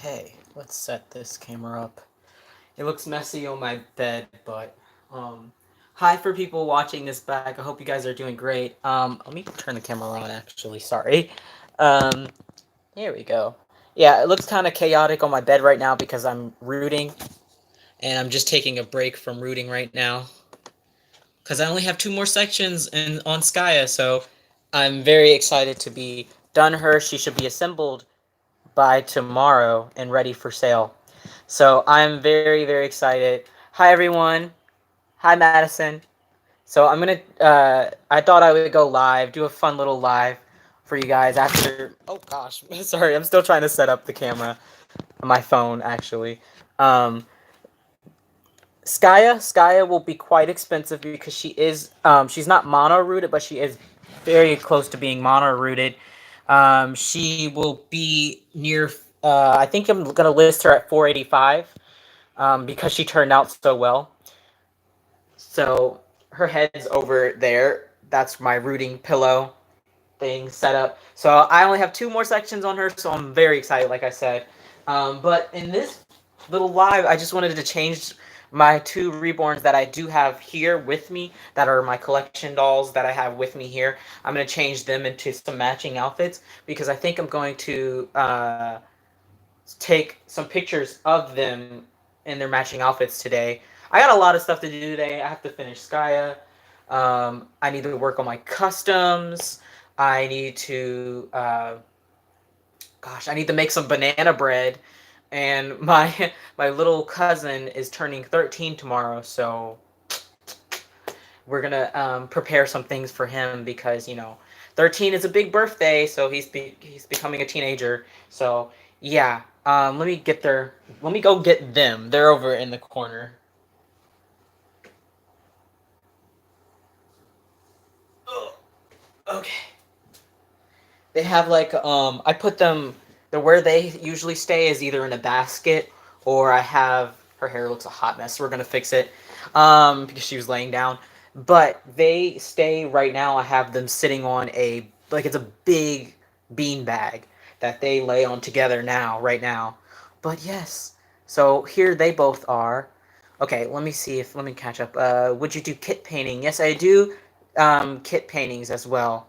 Okay, let's set this camera up. It looks messy on my bed, but hi for people watching this back. I hope you guys are doing great. Let me turn the camera on actually. Sorry. Um, Here we go. Yeah, it looks kind of chaotic on my bed right now because I'm rooting, and I'm just taking a break from rooting right now because I only have two more sections on Skya, so I'm very excited to be done her. She should be assembled by tomorrow and ready for sale. So I'm very, very excited. Hi, everyone. Hi, Madison. So I thought I would go live, do a fun little live for you guys after. Oh, gosh. Sorry, I'm still trying to set up the camera on my phone, actually. Um, Skya will be quite expensive because she's not mono rooted, but she is very close to being mono rooted. She will be near. I think I'm gonna list her at 485 because she turned out so well. So her head's over there. That's my rooting pillow thing set up. So I only have two more sections on her, so I'm very excited, like I said. But in this little live, I just wanted to change my two reborns that I do have here with me, that are my collection dolls that I have with me here. I'm going to change them into some matching outfits because I think I'm going to take some pictures of them in their matching outfits today. I got a lot of stuff to do today. I have to finish Skya. I need to work on my customs. I need to, I need to make some banana bread. And my my little cousin is turning 13 tomorrow, so we're gonna prepare some things for him because 13 is a big birthday, so he's becoming a teenager. So yeah, let me get there. Let me go get them. They're over in the corner. Ugh. Okay. They have like I put them. The where they usually stay is either in a basket or I have her hair looks a hot mess. So we're gonna fix it because she was laying down. But they stay right now. I have them sitting on a like it's a big bean bag that they lay on together now right now. But yes, so here they both are. Okay, let me catch up. Would you do kit painting? Yes, I do kit paintings as well.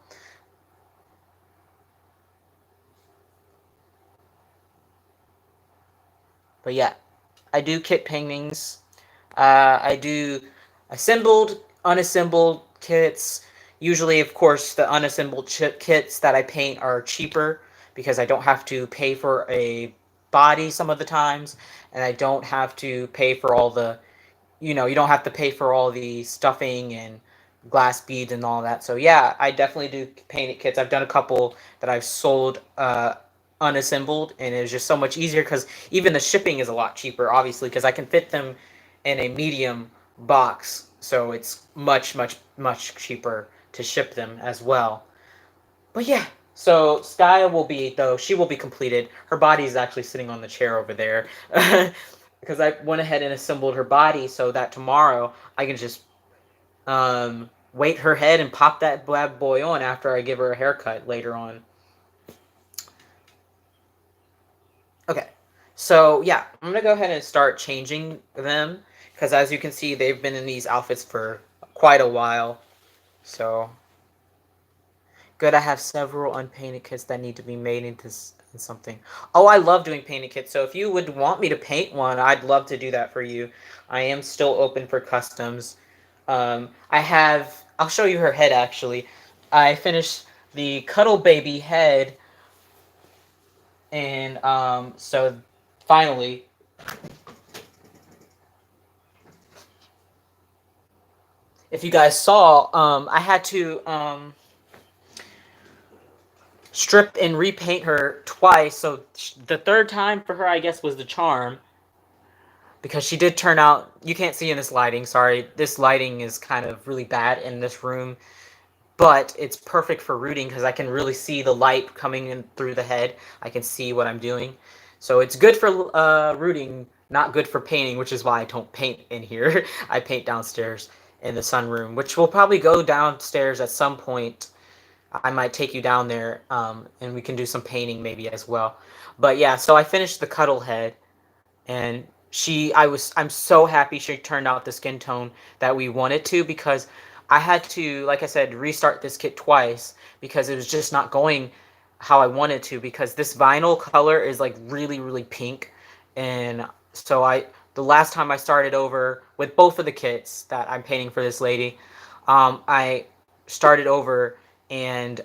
But yeah, I do kit paintings. I do assembled, unassembled kits. Usually, of course, the unassembled kits that I paint are cheaper because I don't have to pay for a body some of the times, and I don't have to pay for all the, you don't have to pay for all the stuffing and glass beads and all that. So yeah, I definitely do painted kits. I've done a couple that I've sold unassembled, and it's just so much easier because even the shipping is a lot cheaper, obviously, because I can fit them in a medium box, so it's much, much, much cheaper to ship them as well. But yeah, so Skya will be though she will be completed. Her body is actually sitting on the chair over there because I went ahead and assembled her body so that tomorrow I can just weight her head and pop that bad boy on after I give her a haircut later on. Okay, so yeah, I'm gonna go ahead and start changing them because as you can see, they've been in these outfits for quite a while. So good, I have several unpainted kits that need to be made into something. Oh, I love doing painted kits. So if you would want me to paint one, I'd love to do that for you. I am still open for customs. I have. I'll show you her head actually. I finished the Cuddle Baby head, and so finally, if you guys saw, I had to strip and repaint her twice. So the third time for her, I guess, was the charm because she did turn out. You can't see in this lighting. Sorry, this lighting is kind of really bad in this room, but it's perfect for rooting because I can really see the light coming in through the head. I can see what I'm doing, so it's good for rooting. Not good for painting, which is why I don't paint in here. I paint downstairs in the sunroom, which will probably go downstairs at some point. I might take you down there, and we can do some painting maybe as well. But yeah, so I finished the cuddle head, and I'm so happy she turned out the skin tone that we wanted to, because I had to, like I said, restart this kit twice because it was just not going how I wanted to, because this vinyl color is like really really pink. And so the last time I started over with both of the kits that I'm painting for this lady, I started over, and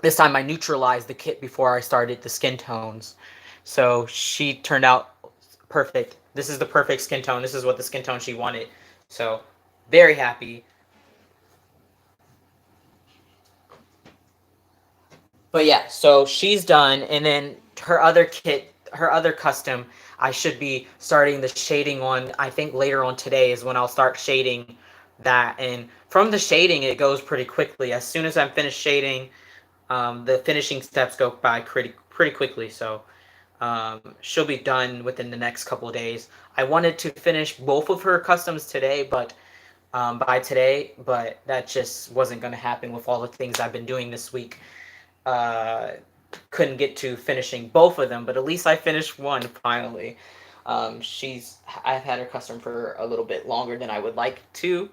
this time I neutralized the kit before I started the skin tones. So she turned out perfect. This is the perfect skin tone. This is what the skin tone she wanted. So very happy. But yeah, so she's done, and then her other kit, her other custom, I should be starting the shading on. I think later on today is when I'll start shading that, and from the shading it goes pretty quickly. As soon as I'm finished shading, the finishing steps go by pretty quickly. So she'll be done within the next couple of days. I wanted to finish both of her customs today, but by today, but that just wasn't going to happen with all the things I've been doing this week. Uh, couldn't get to finishing both of them, but at least I finished one finally. I've had her custom for a little bit longer than I would like to,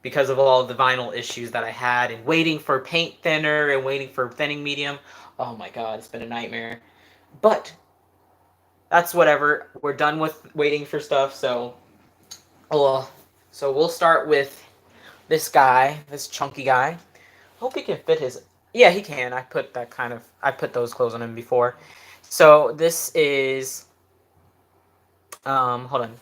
because of all the vinyl issues that I had, and waiting for paint thinner and waiting for thinning medium. Oh my god, it's been a nightmare. But that's whatever. We're done with waiting for stuff, so well, so we'll start with this guy, this chunky guy. Hope he can fit his. Yeah, he can. I put those clothes on him before. So this is hold on.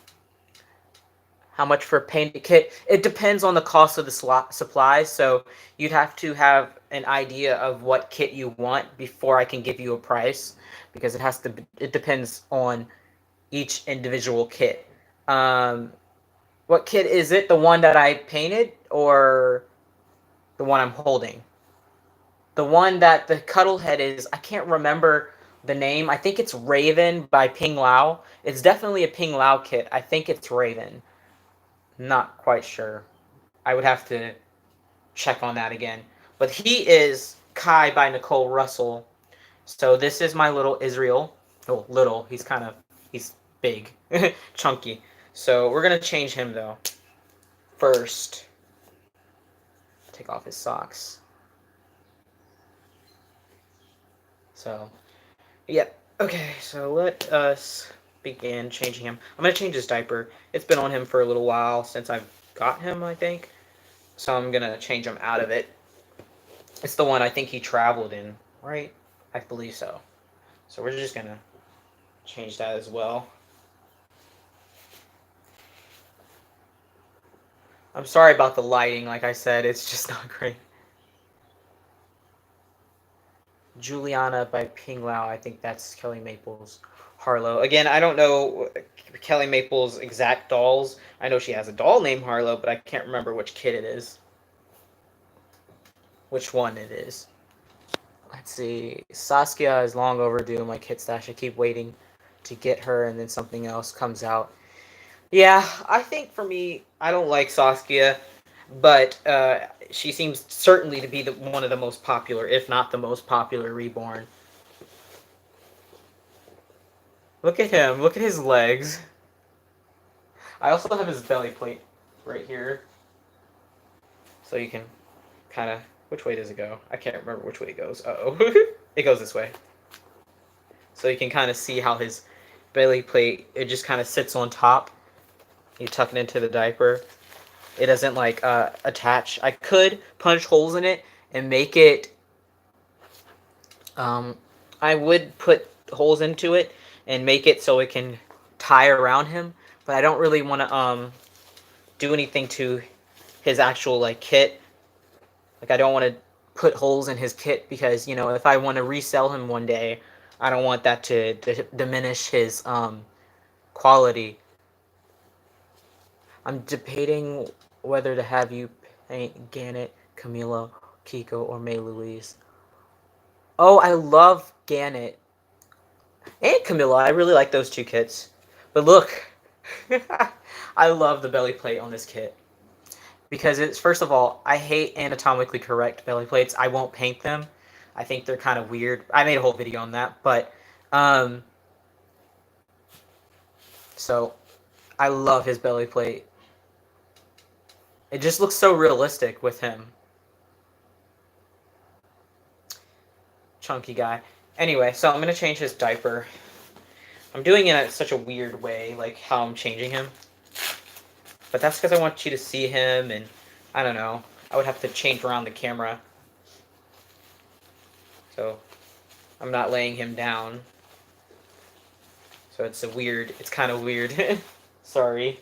How much for a paint kit? It depends on the cost of the supplies. So you'd have to have an idea of what kit you want before I can give you a price, because it depends on each individual kit. What kit is it? The one that I painted, or the one I'm holding? The one that the cuddle head is, I can't remember the name. I think it's Raven by Ping Lao. It's definitely a Ping Lao kit. I think it's Raven. Not quite sure. I would have to check on that again. But he is Kai by Nicole Russell. So this is my little Israel. Oh, little. He's big, chunky. So we're gonna change him though. First, take off his socks. So, yep. Okay, so let us begin changing him. I'm gonna change his diaper. It's been on him for a little while since I've got him, I think. So I'm gonna change him out of it. It's the one I think he traveled in, right? I believe so. So we're just gonna change that as well. I'm sorry about the lighting, like I said, it's just not great. Juliana by Ping Lao, I think that's Kelly Maples. Harlow. Again, I don't know Kelly Maples' exact dolls. I know she has a doll named Harlow, but I can't remember which kid it is. Which one it is. Let's see. Saskia is long overdue in my kit stash. I keep waiting to get her, and then something else comes out. Yeah, I think for me, I don't like Saskia, but she seems certainly to be one of the most popular, if not the most popular Reborn. Look at him. Look at his legs. I also have his belly plate right here. So you can kind of... Which way does it go? I can't remember which way it goes. Uh-oh. It goes this way. So you can kind of see how his belly plate, it just kind of sits on top. You tuck it into the diaper. It doesn't, like, attach. I could punch holes in it and make it... I would put holes into it and make it so it can tie around him, but I don't really want to do anything to his actual like kit. Like I don't want to put holes in his kit, because you know, if I want to resell him one day, I don't want that to diminish his quality. I'm debating whether to have you paint Gannett, Camila, Kiko, or May Louise. Oh, I love Gannett and Camilla. I really like those two kits. But look, I love the belly plate on this kit. because it's, first of all, I hate anatomically correct belly plates. I won't paint them. I think they're kind of weird. I made a whole video on that, but um, so I love his belly plate. It just looks so realistic with him. Chunky guy. Anyway, so I'm gonna change his diaper. I'm doing it in such a weird way, like how I'm changing him. But that's because I want you to see him, and I don't know. I would have to change around the camera. So I'm not laying him down. So it's kind of weird. Sorry.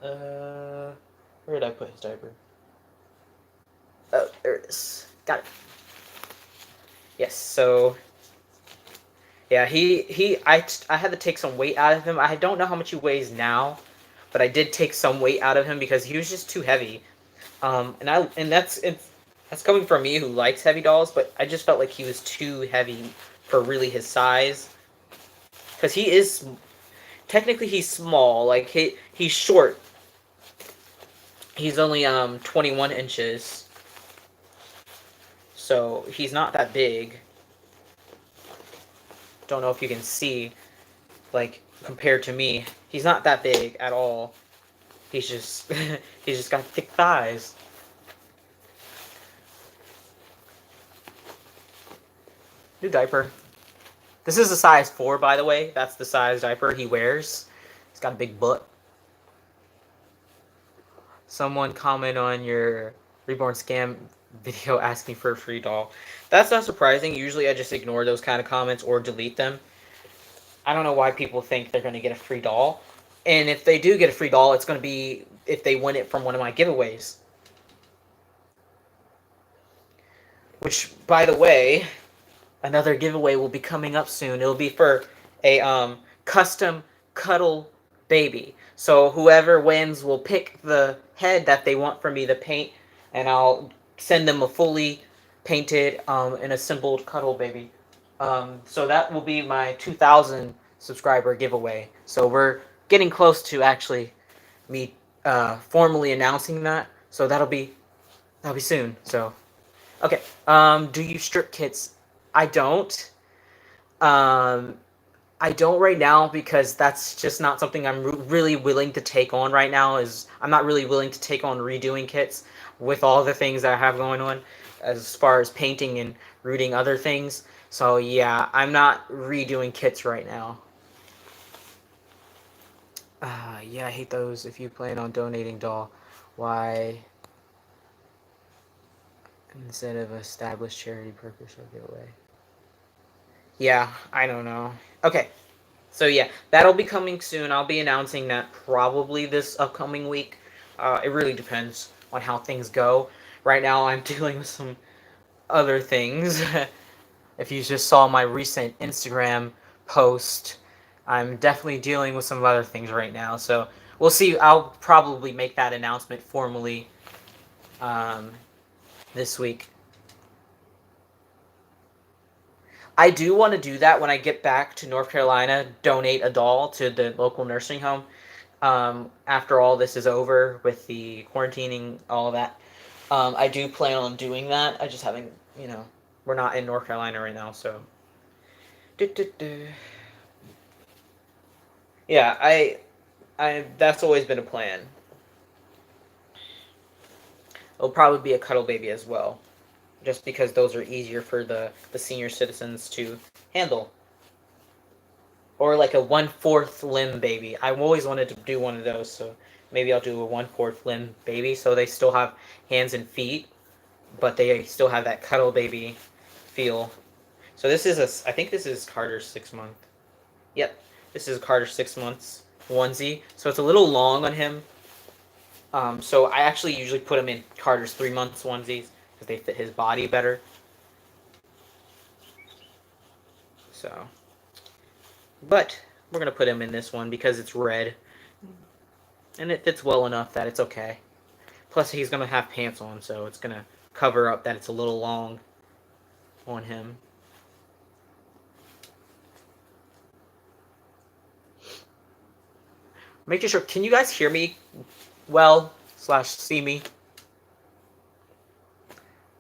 Where did I put his diaper? Oh, there it is. Got it. Yes, so yeah, I had to take some weight out of him. I don't know how much he weighs now, but I did take some weight out of him because he was just too heavy. And that's coming from me who likes heavy dolls, but I just felt like he was too heavy for really his size. Because he is technically he's small, like he's short. He's only 21 inches, so he's not that big. Don't know if you can see, like compared to me, he's not that big at all. He's just he's just got thick thighs. New diaper. This is a size 4, by the way. That's the size diaper he wears. He's got a big butt. Someone comment on your Reborn scam video asking for a free doll. That's not surprising. Usually I just ignore those kind of comments or delete them. I don't know why people think they're going to get a free doll. And if they do get a free doll, it's going to be if they win it from one of my giveaways. Which, by the way, another giveaway will be coming up soon. It'll be for a custom cuddle baby. So whoever wins will pick the head that they want for me to paint, and I'll send them a fully painted and assembled cuddle baby. So that will be my 2,000 subscriber giveaway. So we're getting close to actually me formally announcing that. So that'll be soon. So okay. Do you strip kits? I don't. Um, I don't right now because that's just not something I'm really willing to take on right now. Is I'm not really willing to take on redoing kits with all the things that I have going on as far as painting and rooting other things. So yeah, I'm not redoing kits right now. Yeah, I hate those. If you plan on donating doll, why instead of established charity purpose or giveaway? Yeah, I don't know. Okay. So yeah, that'll be coming soon. I'll be announcing that probably this upcoming week. It really depends on how things go. Right now, I'm dealing with some other things. If you just saw my recent Instagram post, I'm definitely dealing with some other things right now. So we'll see. I'll probably make that announcement formally this week. I do want to do that when I get back to North Carolina, donate a doll to the local nursing home. After all this is over with the quarantining, all of that, I do plan on doing that. I just haven't, we're not in North Carolina right now, so. Yeah, that's always been a plan. It'll probably be a cuddle baby as well, just because those are easier for the senior citizens to handle. Or like a 1/4 limb baby. I've always wanted to do one of those, so maybe I'll do a 1/4 limb baby so they still have hands and feet, but they still have that cuddle baby feel. So I think this is Carter's 6 month. Yep, this is Carter's 6 months onesie. So it's a little long on him. So I actually usually put him in Carter's 3 months onesies because they fit his body better. So. But we're going to put him in this one because it's red. And it fits well enough that it's okay. Plus, he's going to have pants on, so it's going to cover up that it's a little long on him. Making sure, can you guys hear me well? slash see me.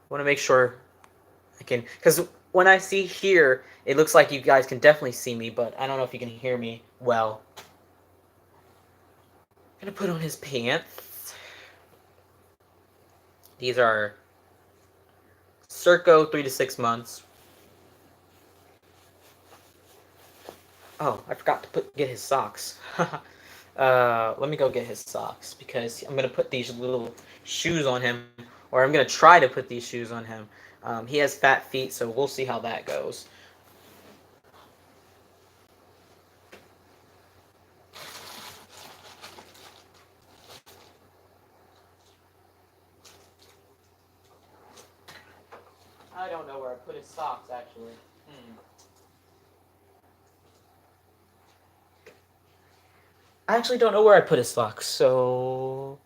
Want to make sure I can, because when I see here, it looks like you guys can definitely see me, but I don't know if you can hear me well. I'm gonna put on his pants. These are circa 3 to 6 months. Oh, I forgot to get his socks. Let me go get his socks because I'm gonna put these little shoes on him, or I'm gonna try to put these shoes on him. He has fat feet, so we'll see how that goes. I don't know where I put his socks, actually. I actually don't know where I put his socks, so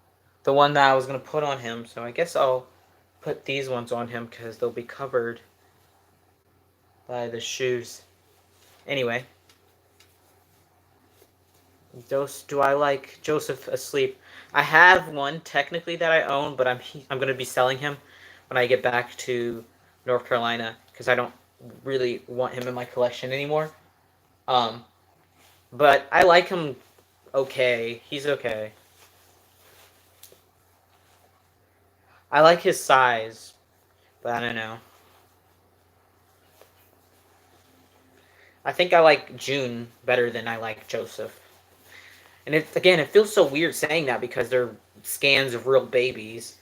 the one that I was gonna put on him, so I guess I'll put these ones on him because they'll be covered by the shoes. Anyway, do I like Joseph asleep? I have one technically that I own, but I'm gonna be selling him when I get back to North Carolina because I don't really want him in my collection anymore. But I like him okay. He's okay. I like his size, but I don't know. I think I like June better than I like Joseph. And it feels so weird saying that because they're scans of real babies.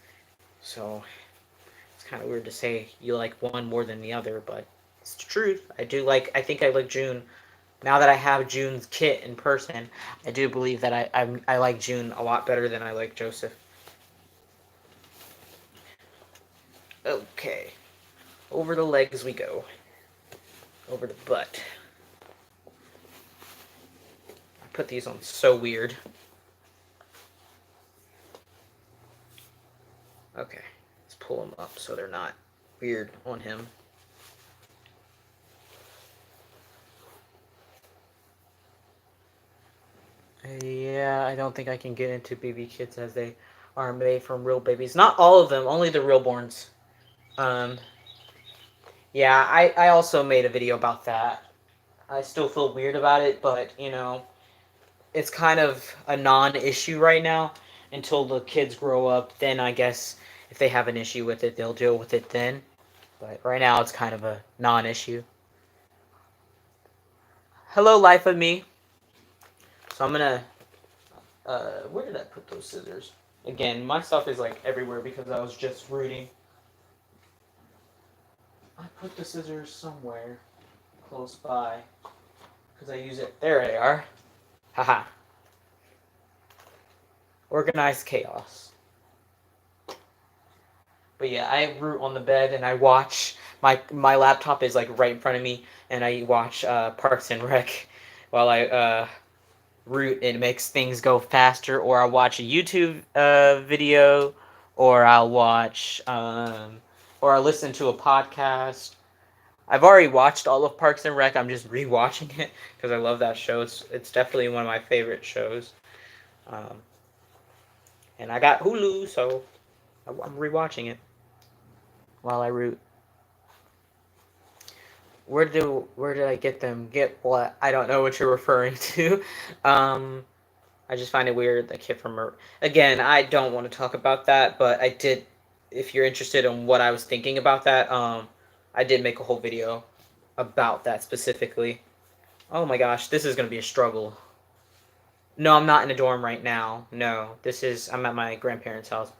So it's kind of weird to say you like one more than the other, but it's the truth. I think I like June. Now that I have June's kit in person, I do believe that I like June a lot better than I like Joseph. Okay. Over the legs we go. Over the butt. I put these on so weird. Okay. Let's pull them up so they're not weird on him. Yeah, I don't think I can get into baby kits as they are made from real babies. Not all of them, only the Reborns. Yeah, I also made a video about that. I still feel weird about it, but, it's kind of a non-issue right now until the kids grow up. Then I guess if they have an issue with it, they'll deal with it then. But right now it's kind of a non-issue. Hello, life of me. So I'm gonna where did I put those scissors? Again, my stuff is like everywhere because I was just rooting. I put the scissors somewhere close by because I use it. There they are. Haha. Organized chaos. But yeah, I root on the bed and I watch. My laptop is like right in front of me, and I watch Parks and Rec while I root. It makes things go faster, or I'll watch a YouTube video, or I'll watch or I'll listen to a podcast. I've already watched all of Parks and Rec. I'm just rewatching it because I love that show. It's definitely one of my favorite shows. And I got Hulu, so I'm rewatching it while I root. Where did I get them? Get what? I don't know what you're referring to. I just find it weird. The kid from again. I don't want to talk about that, but I did. If you're interested in what I was thinking about that, I did make a whole video about that specifically. Oh my gosh, this is gonna be a struggle. No, I'm not in a dorm right now. No, I'm at my grandparents' house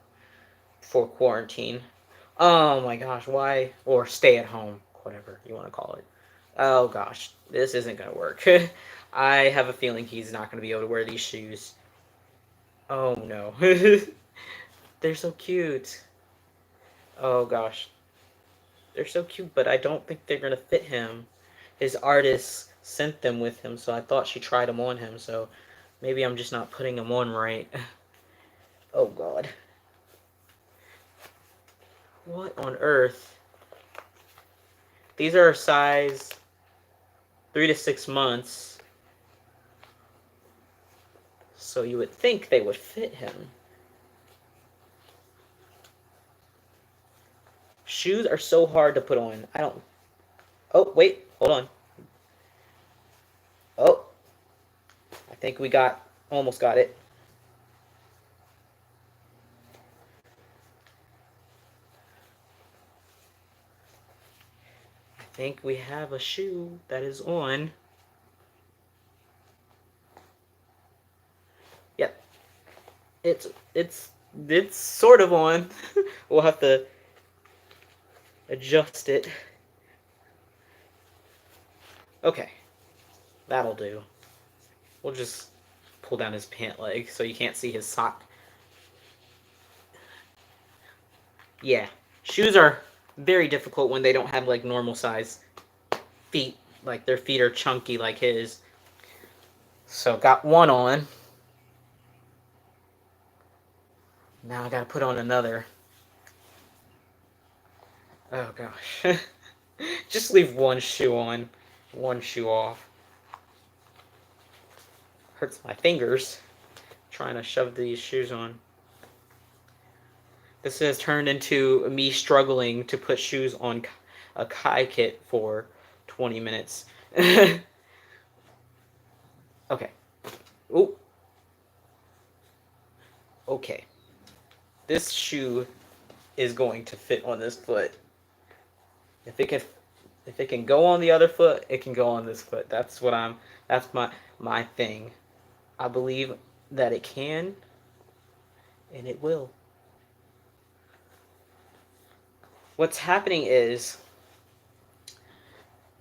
for quarantine. Oh my gosh, why? Or stay at home, whatever you want to call it. Oh gosh, this isn't gonna work. I have a feeling he's not gonna be able to wear these shoes. Oh no. They're so cute. Oh gosh. They're so cute, but I don't think they're gonna fit him. His artist sent them with him, so I thought she tried them on him, so maybe I'm just not putting them on right. Oh god. What on earth? These are size 3 to 6 months. So you would think they would fit him. Shoes are so hard to put on. I don't. Oh, wait. Hold on. Oh, I think we got. Almost got it. I think we have a shoe that is on. Yep. It's it's it's sort of on. We'll have to adjust it. Okay, that'll do. We'll just pull down his pant leg so you can't see his sock. Yeah, shoes are very difficult when they don't have like normal size feet. Like their feet are chunky like his. So got one on. Now I gotta put on another. Oh gosh. Just leave one shoe on, one shoe off. Hurts my fingers trying to shove these shoes on. This has turned into me struggling to put shoes on a Kai kit for 20 minutes. Okay. Oh. Okay. This shoe is going to fit on this foot. If it can go on the other foot, it can go on this foot. That's my thing. I believe that it can and it will. What's happening is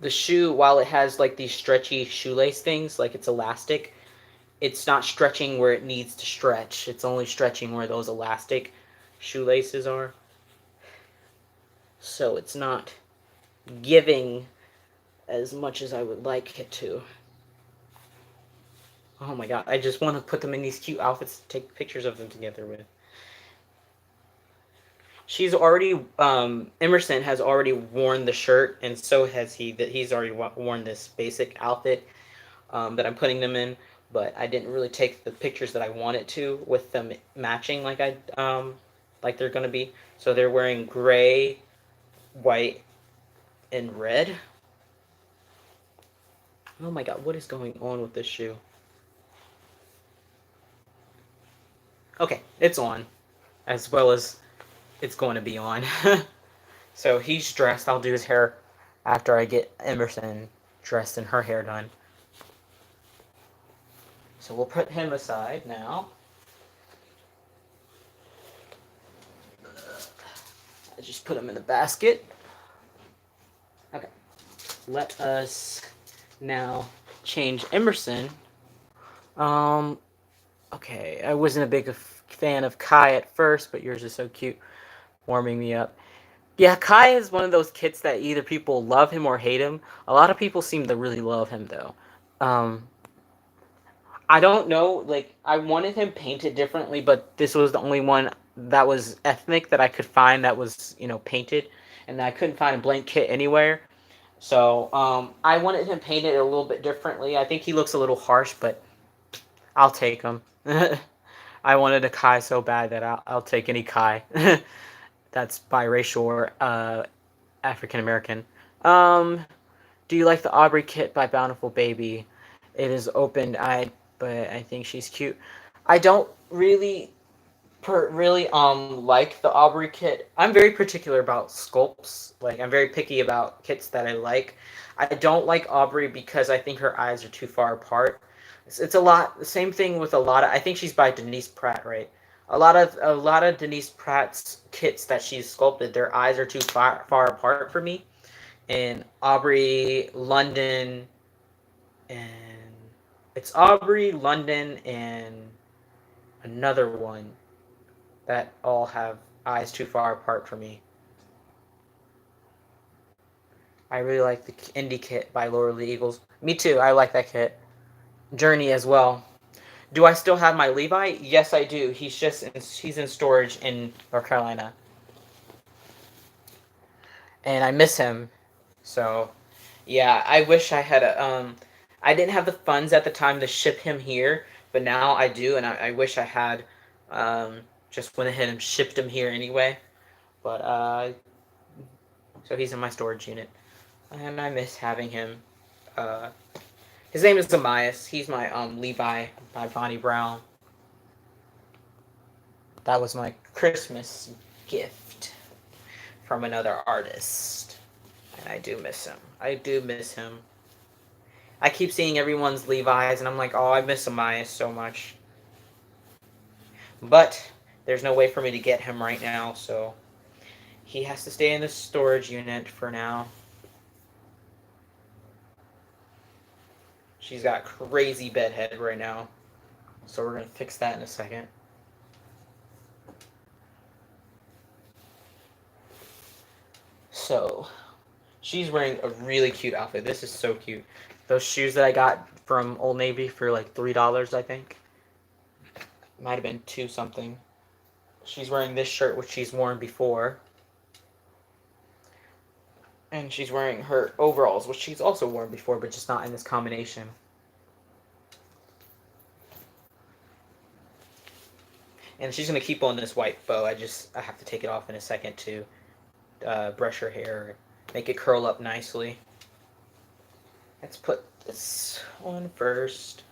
the shoe, while it has like these stretchy shoelace things, like it's elastic, it's not stretching where it needs to stretch. It's only stretching where those elastic shoelaces are. So it's not giving as much as I would like it to. Oh my god, I just want to put them in these cute outfits to take pictures of them together with. She's already, Emerson has already worn the shirt, and so has he. That he's already worn this basic outfit that I'm putting them in, but I didn't really take the pictures that I wanted to with them matching like they're gonna be. So they're wearing gray, white, and red. Oh my god, what is going on with this shoe? Okay, it's on, as well as it's going to be on. So he's dressed. I'll do his hair after I get Emerson dressed and her hair done. So we'll put him aside now. I just put him in the basket. Okay. Let us now change Emerson. Okay, I wasn't a big fan of Kai at first, but yours is so cute, warming me up. Yeah, Kai is one of those kits that either people love him or hate him. A lot of people seem to really love him though. Um, I don't know, like I wanted him painted differently, but this was the only one that was ethnic that I could find that was, painted, and I couldn't find a blank kit anywhere. So I wanted him painted a little bit differently. I think he looks a little harsh, but I'll take him. I wanted a Kai so bad that I'll take any Kai that's biracial or African American. Um, do you like the Aubrey kit by Bountiful Baby? It is opened. But I think she's cute. I don't really like the Aubrey kit. I'm very particular about sculpts. Like I'm very picky about kits that I like. I don't like Aubrey because I think her eyes are too far apart. It's a lot. The same thing with a lot of. I think she's by Denise Pratt, right? A lot of Denise Pratt's kits that she's sculpted, their eyes are too far apart for me. And Aubrey, London, and it's Aubrey, London, and another one that all have eyes too far apart for me. I really like the Indie Kit by Laura Lee Eagles. Me too, I like that kit. Journey as well. Do I still have my Levi? Yes, I do. He's in storage in North Carolina, and I miss him. So, yeah, I wish I had I didn't have the funds at the time to ship him here, but now I do, and I wish I had just went ahead and shipped him here anyway. But So he's in my storage unit. And I miss having him. His name is Amias. He's my Levi by Bonnie Brown. That was my Christmas gift from another artist. And I do miss him. I do miss him. I keep seeing everyone's Levi's, and I'm like, oh, I miss Amias so much. But there's no way for me to get him right now, so he has to stay in the storage unit for now. She's got crazy bedhead right now, so we're going to fix that in a second. So, she's wearing a really cute outfit. This is so cute. Those shoes that I got from Old Navy for like $3, I think. Might have been 2 something. She's wearing this shirt, which she's worn before. And she's wearing her overalls, which she's also worn before, but just not in this combination. And she's going to keep on this white bow. I have to take it off in a second to brush her hair, make it curl up nicely. Let's put this on first.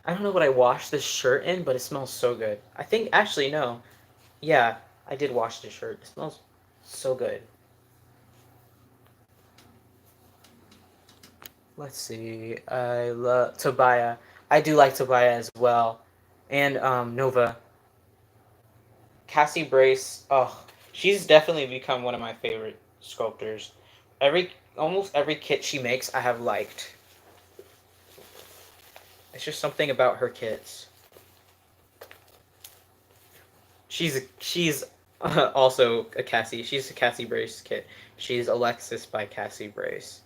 I don't know what I washed this shirt in, but it smells so good. I think, actually, no. Yeah, I did wash this shirt. It smells so good. Let's see. I love Tobiah. I do like Tobiah as well. And Nova. Cassie Brace. Oh, she's definitely become one of my favorite sculptors. Almost every kit she makes, I have liked. It's just something about her kits. She's also a Cassie. She's a Cassie Brace kit. She's Alexis by Cassie Brace.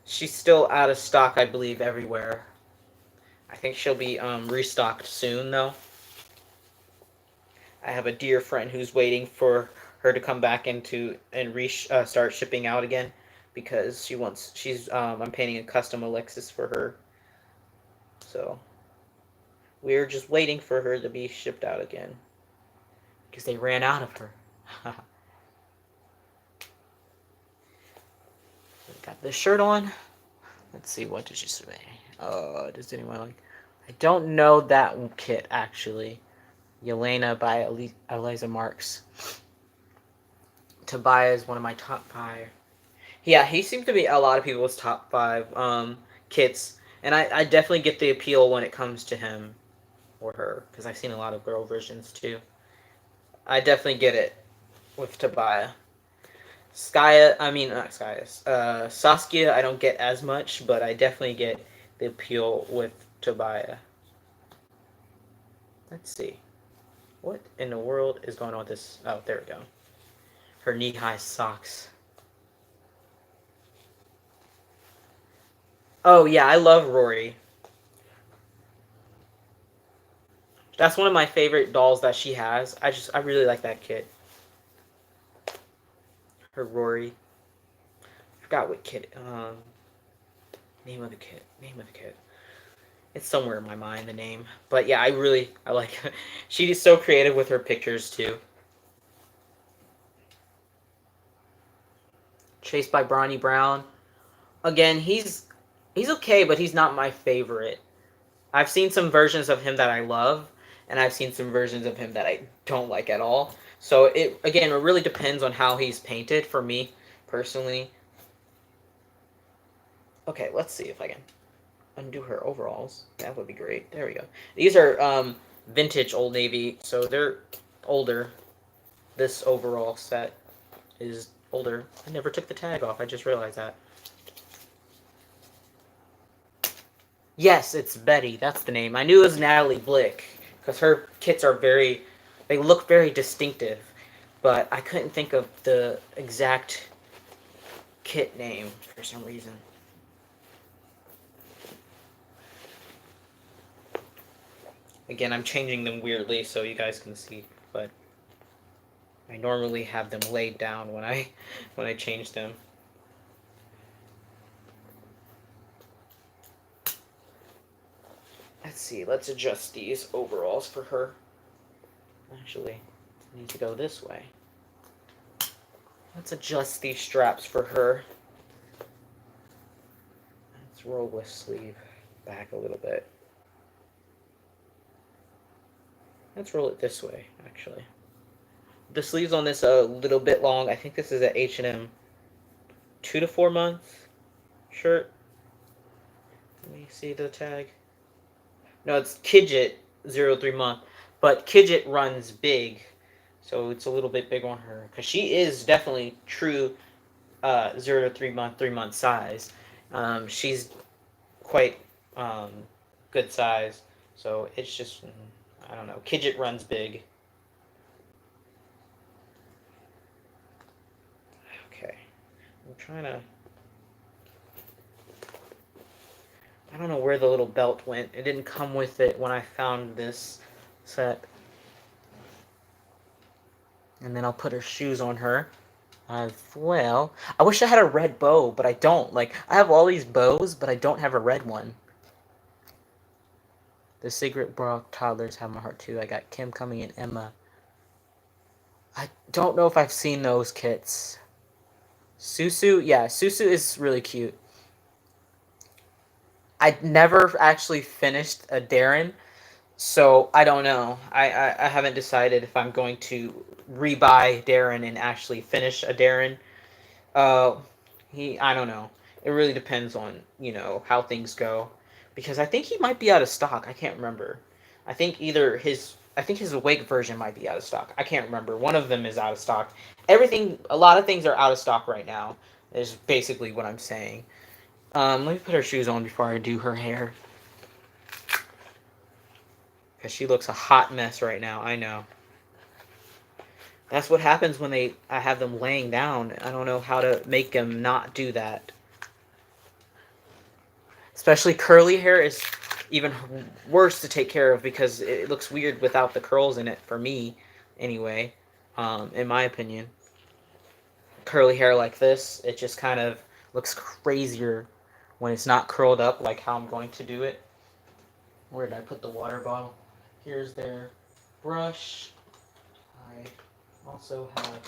She's still out of stock, I believe, everywhere. I think she'll be restocked soon, though. I have a dear friend who's waiting for her to come back into and start shipping out again because I'm painting a custom Alexis for her. So we're just waiting for her to be shipped out again because they ran out of her. Got this shirt on. Let's see, what did you say? Does anyone like? I don't know that kit actually. Yelena by Eliza Marks. Tobiah is one of my top 5. Yeah, he seems to be a lot of people's top 5 kits, and I definitely get the appeal when it comes to him or her because I've seen a lot of girl versions too. I definitely get it with Tobiah. Saskia, I don't get as much, but I definitely get the appeal with Tobiah. Let's see. What in the world is going on with this? Oh, there we go. Her knee-high socks. Oh, yeah, I love Rory. That's one of my favorite dolls that she has. I really like that kit. Her Rory. I forgot what kit. Name of the kit. It's somewhere in my mind, the name. But yeah, I like her. She's so creative with her pictures too. Chased by Bonnie Brown. Again, he's okay, but he's not my favorite. I've seen some versions of him that I love, and I've seen some versions of him that I don't like at all. So it really depends on how he's painted for me personally. Okay, let's see if I can undo her overalls. That would be great. There we go. These are vintage Old Navy, so they're older. This overall set is older. I never took the tag off. I just realized that. Yes, it's Betty. That's the name. I knew it was Natalie Blick because her kits are they look very distinctive, but I couldn't think of the exact kit name for some reason. Again, I'm changing them weirdly so you guys can see, but I normally have them laid down when I change them. Let's see, let's adjust these overalls for her. Actually, it needs to go this way. Let's adjust these straps for her. Let's roll this sleeve back a little bit. Let's roll it this way, actually. The sleeves on this are a little bit long. I think this is an H&M 2 to 4 month shirt. Let me see the tag. No, it's Kidget 0 to 3 month, but Kidget runs big, so it's a little bit big on her because she is definitely true 0 to 3 month, 3 month size. She's quite good size, so it's just I don't know. Kidget runs big. Okay, I'm trying to. I don't know where the little belt went. It didn't come with it when I found this set. And then I'll put her shoes on her as well. I wish I had a red bow, but I don't. Like, I have all these bows, but I don't have a red one. The Secret Brock toddlers have my heart too. I got Kim coming and Emma. I don't know if I've seen those kits. Susu, yeah, Susu is really cute. I never actually finished a Darren, so I don't know. I haven't decided if I'm going to rebuy Darren and actually finish a Darren. Uh, I don't know. It really depends on, how things go. Because I think he might be out of stock. I can't remember. I think his awake version might be out of stock. I can't remember. One of them is out of stock. A lot of things are out of stock right now, is basically what I'm saying. Let me put her shoes on before I do her hair. Because she looks a hot mess right now, I know. That's what happens when I have them laying down. I don't know how to make them not do that. Especially curly hair is even worse to take care of because it looks weird without the curls in it, for me, anyway, in my opinion. Curly hair like this, it just kind of looks crazier when it's not curled up like how I'm going to do it. Where did I put the water bottle? Here's their brush. I also have...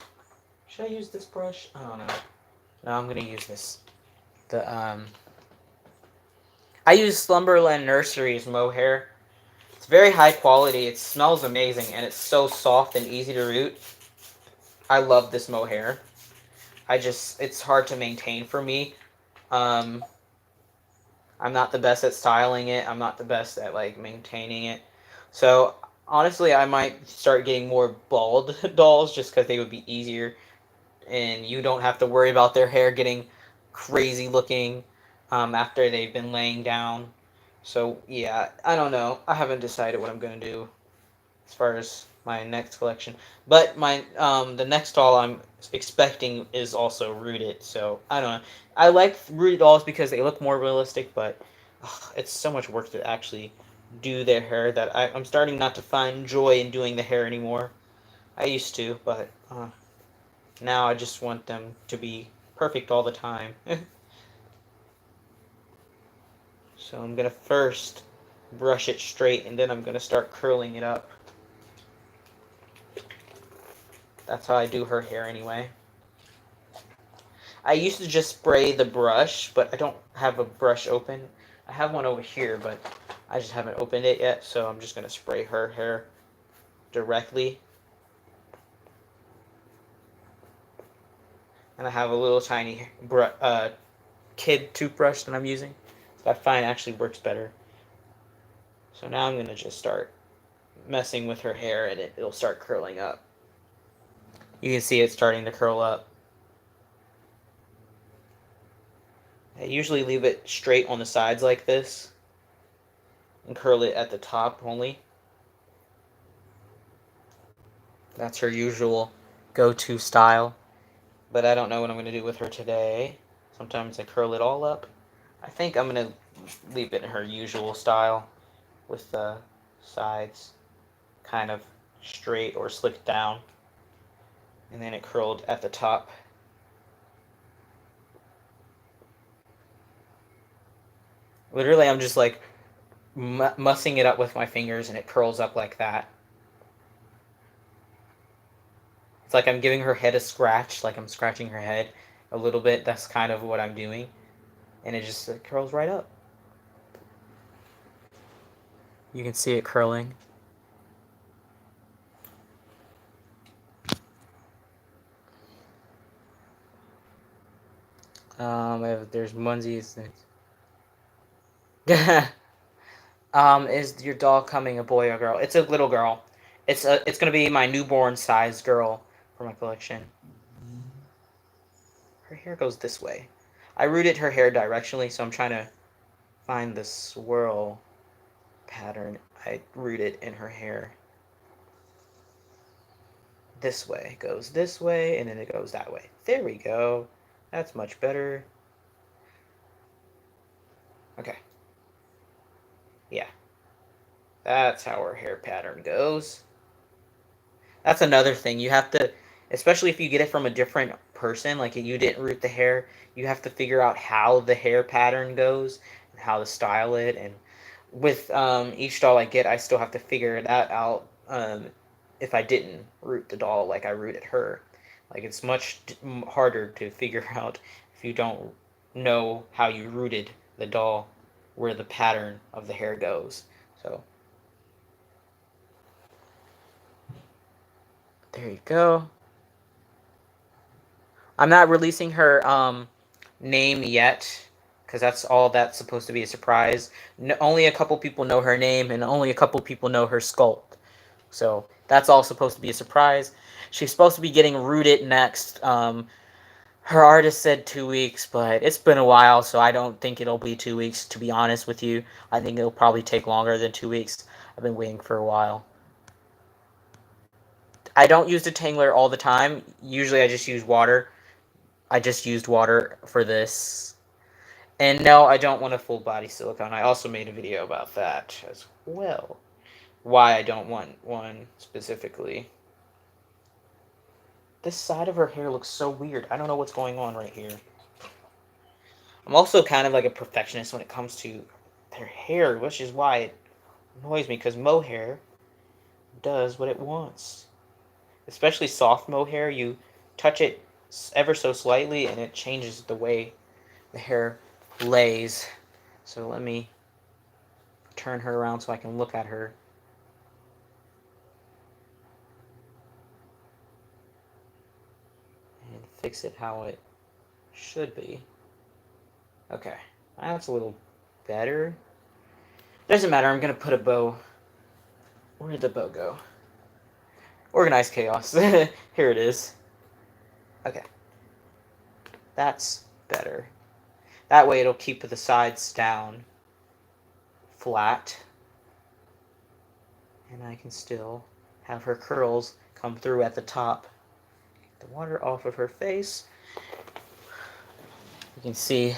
Should I use this brush? I don't know. No, I'm going to use this. I use Slumberland Nursery's mohair. It's very high quality. It smells amazing, and it's so soft and easy to root. I love this mohair. It's hard to maintain for me. I'm not the best at styling it. I'm not the best at, maintaining it. So, honestly, I might start getting more bald dolls just because they would be easier. And you don't have to worry about their hair getting crazy looking after they've been laying down. So, yeah, I don't know. I haven't decided what I'm going to do as far as my next collection. But the next doll I'm expecting is also rooted. So, I don't know. I like rooted dolls because they look more realistic, but it's so much work to actually do their hair that I'm starting not to find joy in doing the hair anymore. I used to, but now I just want them to be perfect all the time. So I'm going to first brush it straight, and then I'm going to start curling it up. That's how I do her hair anyway. I used to just spray the brush, but I don't have a brush open. I have one over here, but I just haven't opened it yet, so I'm just going to spray her hair directly. And I have a little tiny kid toothbrush that I'm using. That I find actually works better. So now I'm going to just start messing with her hair, and it'll start curling up. You can see it starting to curl up. I usually leave it straight on the sides like this and curl it at the top only. That's her usual go-to style. But I don't know what I'm going to do with her today. Sometimes I curl it all up. I think I'm going to leave it in her usual style with the sides kind of straight or slicked down. And then it curled at the top. Literally, I'm just like mussing it up with my fingers and it curls up like that. It's like I'm giving her head a scratch, like I'm scratching her head a little bit. That's kind of what I'm doing. And it just curls right up. You can see it curling. If there's onesies. Is your doll coming a boy or girl? It's a little girl. It's gonna be my newborn size girl for my collection. Her hair goes this way. I rooted her hair directionally, so I'm trying to find the swirl pattern I rooted in her hair. This way. It goes this way, and then it goes that way. There we go. That's much better. Okay. Yeah. That's how her hair pattern goes. That's another thing. You have to, especially if you get it from a different person, like you didn't root the hair, you have to figure out how the hair pattern goes and how to style it. And with each doll I get, I still have to figure that out if I didn't root the doll like I rooted her. Like it's much harder to figure out if you don't know how you rooted the doll, where the pattern of the hair goes. So there you go. I'm not releasing her name yet because that's all that's supposed to be a surprise. No, only a couple people know her name and only a couple people know her sculpt. So that's all supposed to be a surprise. She's supposed to be getting rooted next. Her artist said 2 weeks, but it's been a while, so I don't think it'll be 2 weeks, to be honest with you. I think it'll probably take longer than 2 weeks. I've been waiting for a while. I don't use detangler all the time. Usually I just use water. I just used water for this. And no, I don't want a full body silicone. I also made a video about that as well. Why I don't want one specifically. This side of her hair looks so weird. I don't know what's going on right here. I'm also kind of like a perfectionist when it comes to their hair, which is why it annoys me, because mohair does what it wants. Especially soft mohair, you touch it ever so slightly and it changes the way the hair lays. So let me turn her around so I can look at her. And fix it how it should be. Okay, that's a little better. Doesn't matter, I'm gonna put a bow. Where did the bow go? Organized chaos. Here it is. Okay. That's better. That way it'll keep the sides down flat. And I can still have her curls come through at the top. Get the water off of her face. You can see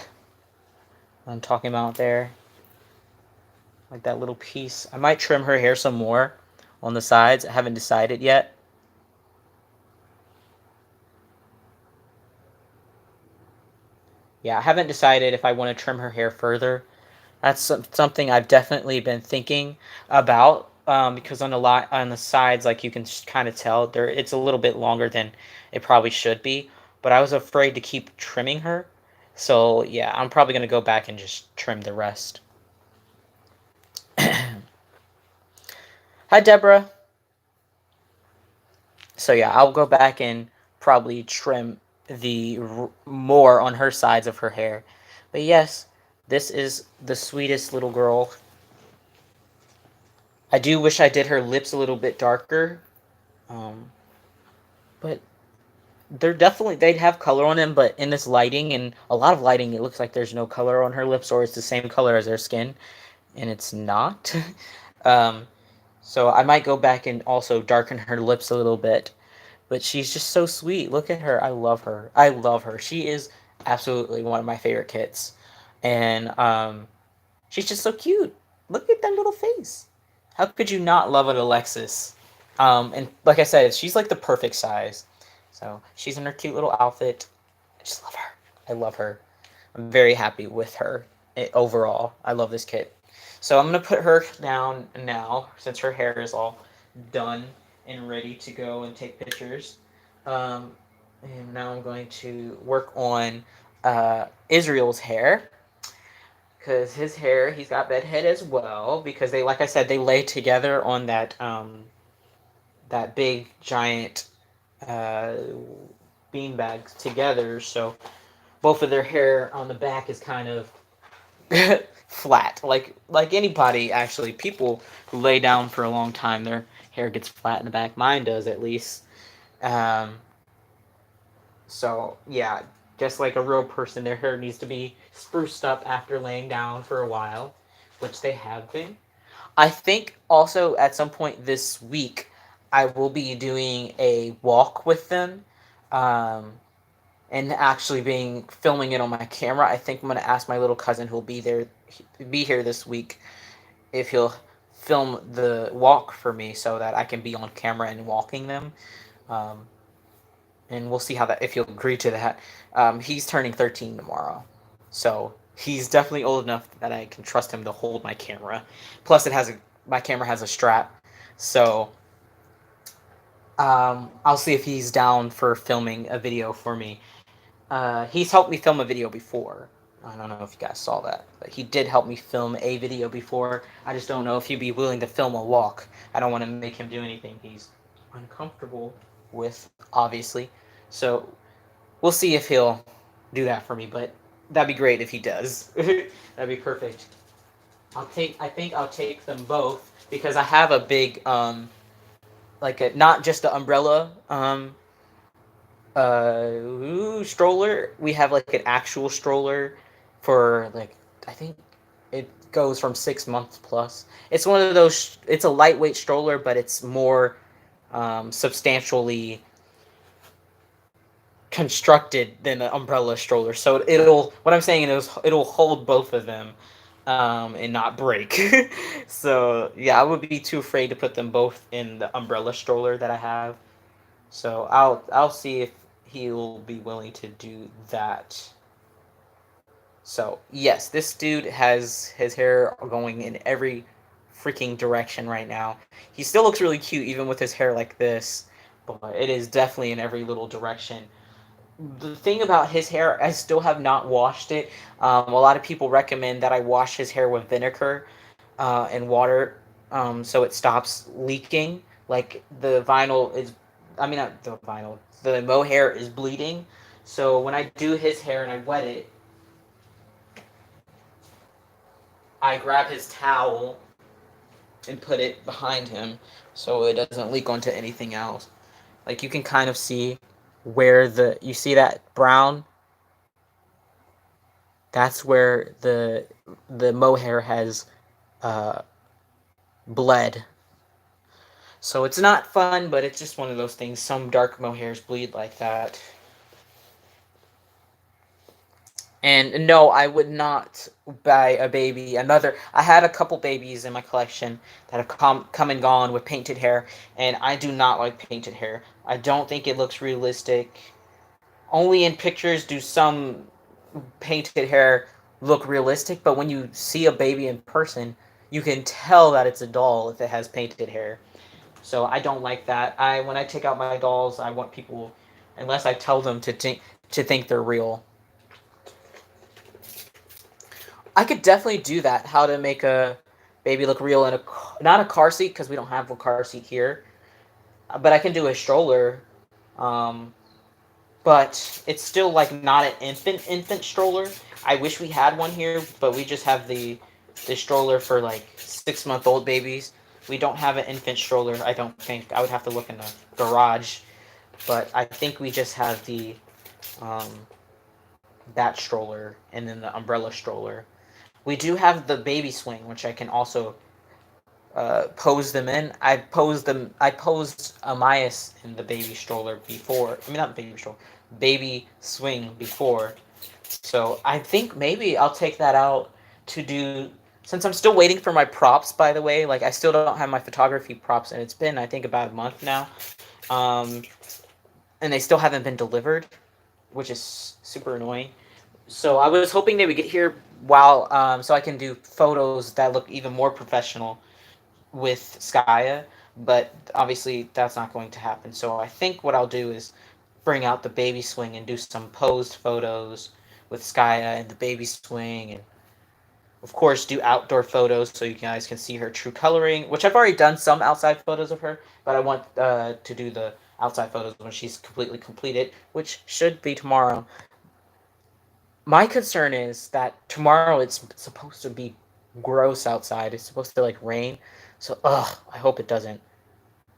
what I'm talking about there. Like that little piece. I might trim her hair some more on the sides. I haven't decided yet. Yeah, I haven't decided if I want to trim her hair further. That's something I've definitely been thinking about because on the sides, like you can kind of tell, there it's a little bit longer than it probably should be. But I was afraid to keep trimming her, so yeah, I'm probably gonna go back and just trim the rest. Hi, Deborah. So yeah, I'll go back and probably trim the more on her sides of her hair. But yes, this is the sweetest little girl. I do wish I did her lips a little bit darker, but they're definitely they'd have color on them. But in this lighting and a lot of lighting, it looks like there's no color on her lips, or it's the same color as her skin, and it's not. um, so I might go back and also darken her lips a little bit. But she's just so sweet. Look at her. I love her. I love her. She is absolutely one of my favorite kits, and she's just so cute. Look at that little face. How could you not love an Alexis? And like I said, she's like the perfect size. So she's in her cute little outfit. I just love her. I love her. I'm very happy with her overall. I love this kit. So I'm gonna put her down now since her hair is all done and ready to go and take pictures. Um, and now I'm going to work on Israel's hair because his hair, he's got that head as well because they, like I said, they lay together on that big giant uh, beanbag together. So both of their hair on the back is kind of flat, like anybody actually. People who lay down for a long time, their hair gets flat in the back. Mine does at least. Um, so yeah, just like a real person, their hair needs to be spruced up after laying down for a while, which they have been. I think also at some point this week, I will be doing a walk with them, um, and actually being filming it on my camera. I think I'm gonna ask my little cousin who'll be here this week, if he'll film the walk for me so that I can be on camera and walking them. Um, and we'll see how that if he'll agree to that. He's turning 13 tomorrow, so he's definitely old enough that I can trust him to hold my camera. Plus, it has a my camera has a strap, so I'll see if he's down for filming a video for me. He's helped me film a video before. I don't know if you guys saw that, but he did help me film a video before. I just don't know if he'd be willing to film a walk. I don't want to make him do anything he's uncomfortable with, obviously. So we'll see if he'll do that for me, but that'd be great if he does. That'd be perfect. I think I'll take them both because I have a big like a not just the umbrella stroller. We have like an actual stroller for like I think it goes from 6 months plus. It's one of those. It's a lightweight stroller, but it's more substantially constructed than an umbrella stroller. So it'll what I'm saying is it'll hold both of them and not break. So yeah, I would be too afraid to put them both in the umbrella stroller that I have. So I'll see if he'll be willing to do that. So yes, this dude has his hair going in every freaking direction right now. He still looks really cute even with his hair like this, but it is definitely in every little direction. The thing about his hair, I still have not washed it. A lot of people recommend that I wash his hair with vinegar and water, so it stops leaking. Like the vinyl is, I mean not the vinyl, the mohair is bleeding. So when I do his hair and I wet it, I grab his towel and put it behind him so it doesn't leak onto anything else. Like you can kind of see where you see that brown, that's where the mohair has uh, bled. So it's not fun, but it's just one of those things. Some dark mohairs bleed like that. And no, I would not buy a baby. Another, I had a couple babies in my collection that have come and gone with painted hair, and I do not like painted hair. I don't think it looks realistic. Only in pictures do some painted hair look realistic, but when you see a baby in person, you can tell that it's a doll if it has painted hair. So I don't like that. I when I take out my dolls, I want people, unless I tell them to think they're real. I could definitely do that. How to make a baby look real in a not a car seat because we don't have a car seat here, but I can do a stroller. Um, but it's still like not an infant stroller. I wish we had one here, but we just have the stroller for like 6 month old babies. We don't have an infant stroller. I don't think. I would have to look in the garage, but I think we just have the um, that stroller and then the umbrella stroller. We do have the baby swing, which I can also pose them in. I posed them. I posed Amias in the baby stroller before. I mean, not baby stroller, baby swing before. So I think maybe I'll take that out to do. Since I'm still waiting for my props, by the way, like I still don't have my photography props, and it's been I think about a month now, um, and they still haven't been delivered, which is super annoying. So I was hoping they would get here while so I can do photos that look even more professional with Skya, but obviously that's not going to happen. So I think what I'll do is bring out the baby swing and do some posed photos with Skya and the baby swing, and of course do outdoor photos so you guys can see her true coloring, which I've already done some outside photos of her, but I want to do the outside photos when she's completely completed, which should be tomorrow. My concern is that tomorrow it's supposed to be gross outside. It's supposed to like rain, so I hope it doesn't,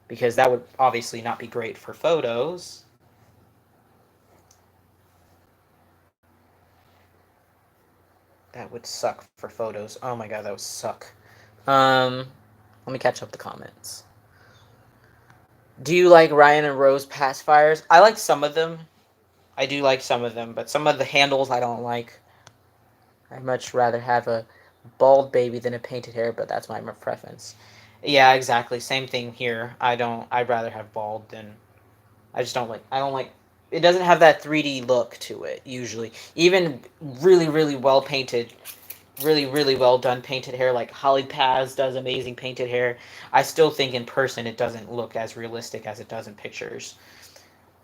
because that would obviously not be great for photos. That would suck for photos. Oh my god, that would suck. Um, Let me catch up the comments. Do you like Ryan and Rose pacifiers? I like some of them. I do like some of them, but some of the handles I don't like. I'd much rather have a bald baby than a painted hair, but that's my preference. Yeah, exactly. Same thing here. I don't. I'd rather have bald than. I just don't like. I don't like. It doesn't have that 3D look to it usually. Even really, really well painted, really, really well done painted hair, like Holly Paz does amazing painted hair. I still think in person it doesn't look as realistic as it does in pictures.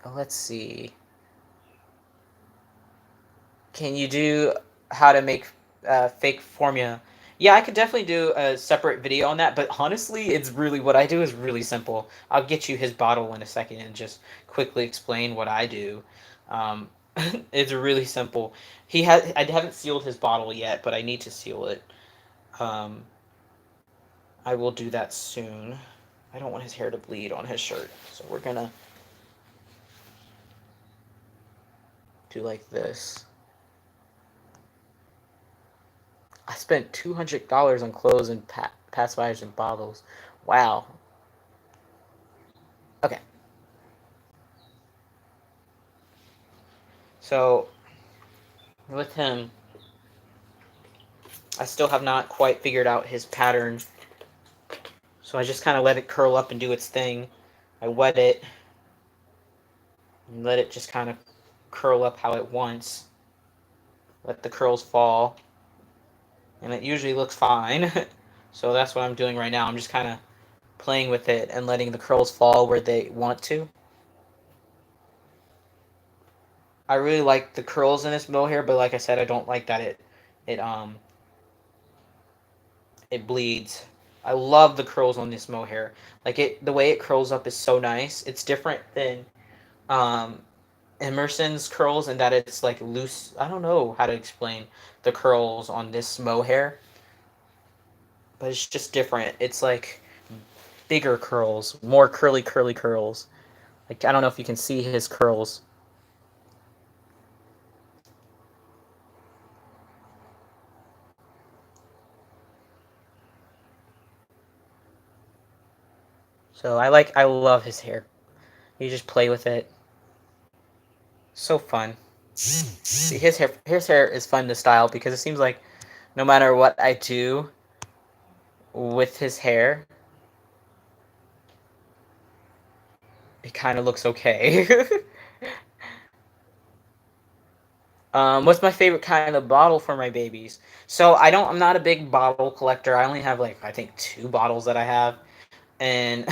Let's see. Can you do how to make fake formula? Yeah, I could definitely do a separate video on that, but honestly, it's really what I do is really simple. I'll get you his bottle in a second and just quickly explain what I do. Um, it's really simple. I haven't sealed his bottle yet, but I need to seal it. Um, I will do that soon. I don't want his hair to bleed on his shirt, so we're gonna do like this. I spent $200 on clothes and pacifiers and bottles. Wow. Okay. So with him, I still have not quite figured out his pattern. So I just kind of let it curl up and do its thing. I wet it and let it just kind of curl up how it wants. Let the curls fall. And it usually looks fine. So that's what I'm doing right now. I'm just kind of playing with it and letting the curls fall where they want to. I really like the curls in this mohair, but like I said, I don't like that it it bleeds. I love the curls on this mohair. Like the way it curls up is so nice. It's different than um, Emerson's curls in that it's like loose. I don't know how to explain the curls on this mohair, but it's just different. It's like bigger curls, more curly, curly curls. Like I don't know if you can see his curls. So I love his hair. You just play with it. So fun. See, his hair is fun to style because it seems like no matter what I do with his hair, it kind of looks okay. What's my favorite kind of bottle for my babies? So I'm not a big bottle collector. I only have like I think two bottles that I have, and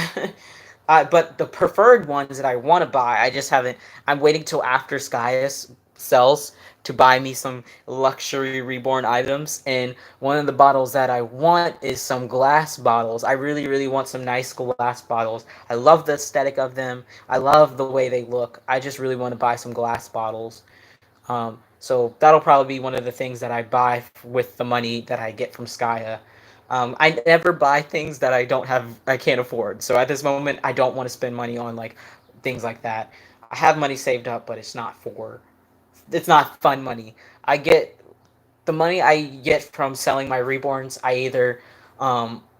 but the preferred ones that I want to buy, I just haven't. I'm waiting till after Skyus sells to buy me some luxury reborn items. And one of the bottles that I want is some glass bottles. I really, really want some nice glass bottles. I love the aesthetic of them. I love the way they look. I just really want to buy some glass bottles. So that'll probably be one of the things that I buy with the money that I get from Skya. I never buy things that I can't afford. So at this moment, I don't want to spend money on like things like that. I have money saved up, but it's not fun money. I get the money I get from selling my reborns, I either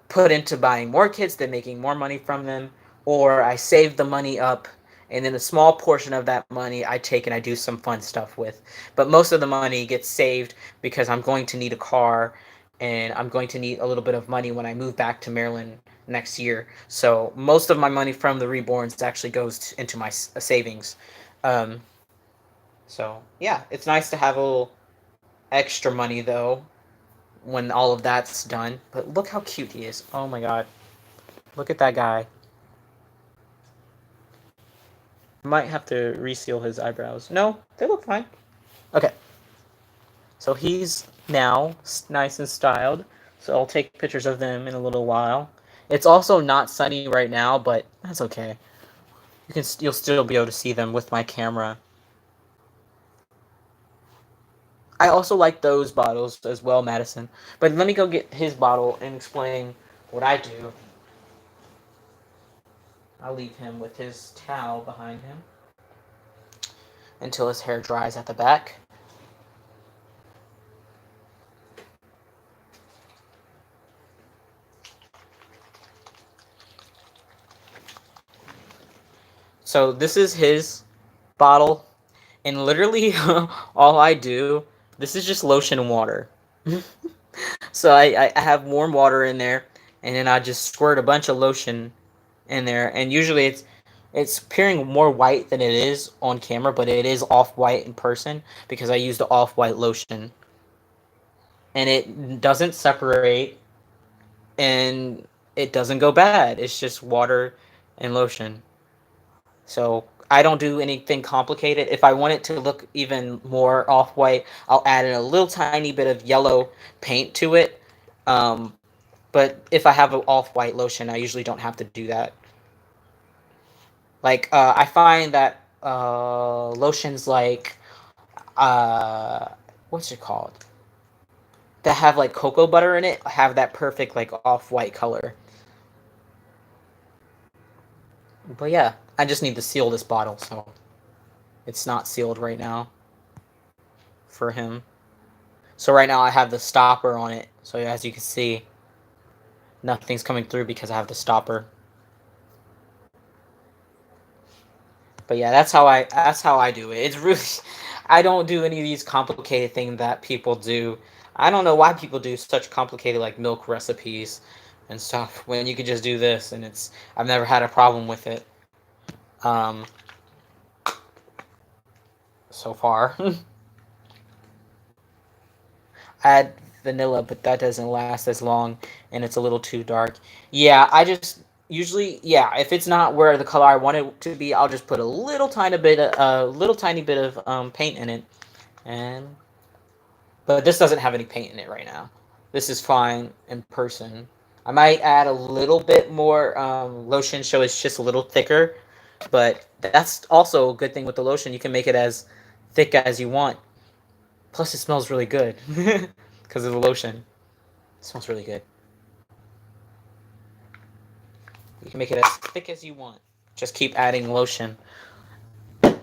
put into buying more kits, then making more money from them, or I save the money up, and then a small portion of that money I take and I do some fun stuff with. But most of the money gets saved because I'm going to need a car, and I'm going to need a little bit of money when I move back to Maryland next year. So most of my money from the reborns actually goes into my savings. Um, so yeah, it's nice to have a little extra money though when all of that's done. But look how cute he is. Oh my god. Look at that guy. I might have to reseal his eyebrows. No, they look fine. Okay, so he's now nice and styled. So I'll take pictures of them in a little while. It's also not sunny right now, but that's okay. You'll still be able to see them with my camera. I also like those bottles as well, Madison. But let me go get his bottle and explain what I do. I'll leave him with his towel behind him until his hair dries at the back. So this is his bottle, and literally all I do, this is just lotion and water. So I have warm water in there, and then I just squirt a bunch of lotion in there, and usually it's appearing more white than it is on camera, but it is off white in person because I use the off white lotion, and it doesn't separate, and it doesn't go bad. It's just water and lotion. So I don't do anything complicated. If I want it to look even more off white, I'll add in a little tiny bit of yellow paint to it. Um, but if I have an off white lotion, I usually don't have to do that. Like I find that lotions like uh, what's it called? That have like cocoa butter in it have that perfect like off white color. But yeah, I just need to seal this bottle, so it's not sealed right now for him. So right now I have the stopper on it. So as you can see, nothing's coming through because I have the stopper. But yeah, that's how I do it. It's really I don't do any of these complicated things that people do. I don't know why people do such complicated like milk recipes and stuff when you could just do this, and it's I've never had a problem with it. Um so far. Add vanilla, but that doesn't last as long, and it's a little too dark. Yeah, I just usually yeah, if it's not where the color I want it to be, I'll just put a little tiny bit of little tiny bit of paint in it, and but this doesn't have any paint in it right now. This is fine in person. I might add a little bit more lotion so it's just a little thicker, but that's also a good thing with the lotion. You can make it as thick as you want. Plus, it smells really good because of the lotion. It smells really good. You can make it as thick as you want. Just keep adding lotion.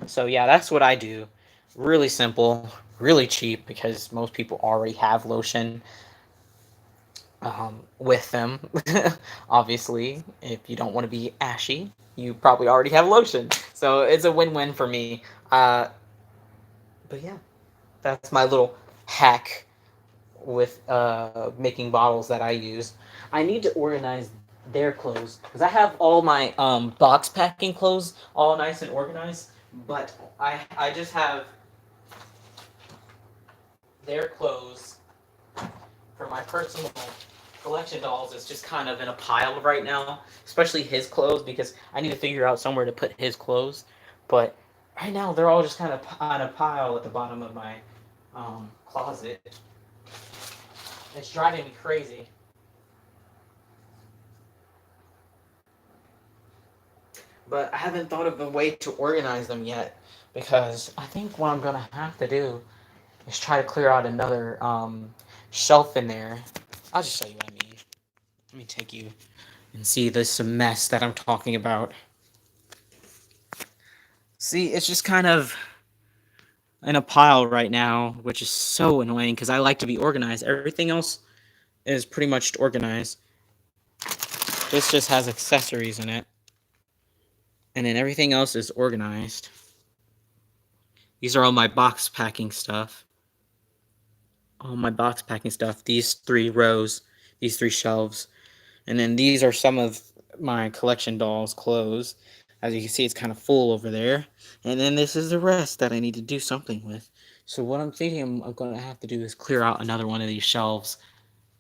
So yeah, that's what I do. Really simple, really cheap because most people already have lotion with them. Obviously, if you don't want to be ashy, you probably already have lotion. So it's a win-win for me. But yeah, that's my little hack with making bottles that I use. I need to organize their clothes because I have all my box packing clothes all nice and organized, but I just have their clothes for my personal collection dolls is just kind of in a pile right now, especially his clothes because I need to figure out somewhere to put his clothes. But right now they're all just kind of on a pile at the bottom of my closet. It's driving me crazy. But I haven't thought of a way to organize them yet because I think what I'm gonna have to do is try to clear out another shelf in there. I'll just show you what I mean. Let me take you and see this mess that I'm talking about. See, it's just kind of in a pile right now, which is so annoying because I like to be organized. Everything else is pretty much organized. This just has accessories in it, and then everything else is organized. These are all my box packing stuff. All my box packing stuff. These three rows, these three shelves, and then these are some of my collection dolls' clothes. As you can see, it's kind of full over there. And then this is the rest that I need to do something with. So what I'm thinking I'm going to have to do is clear out another one of these shelves.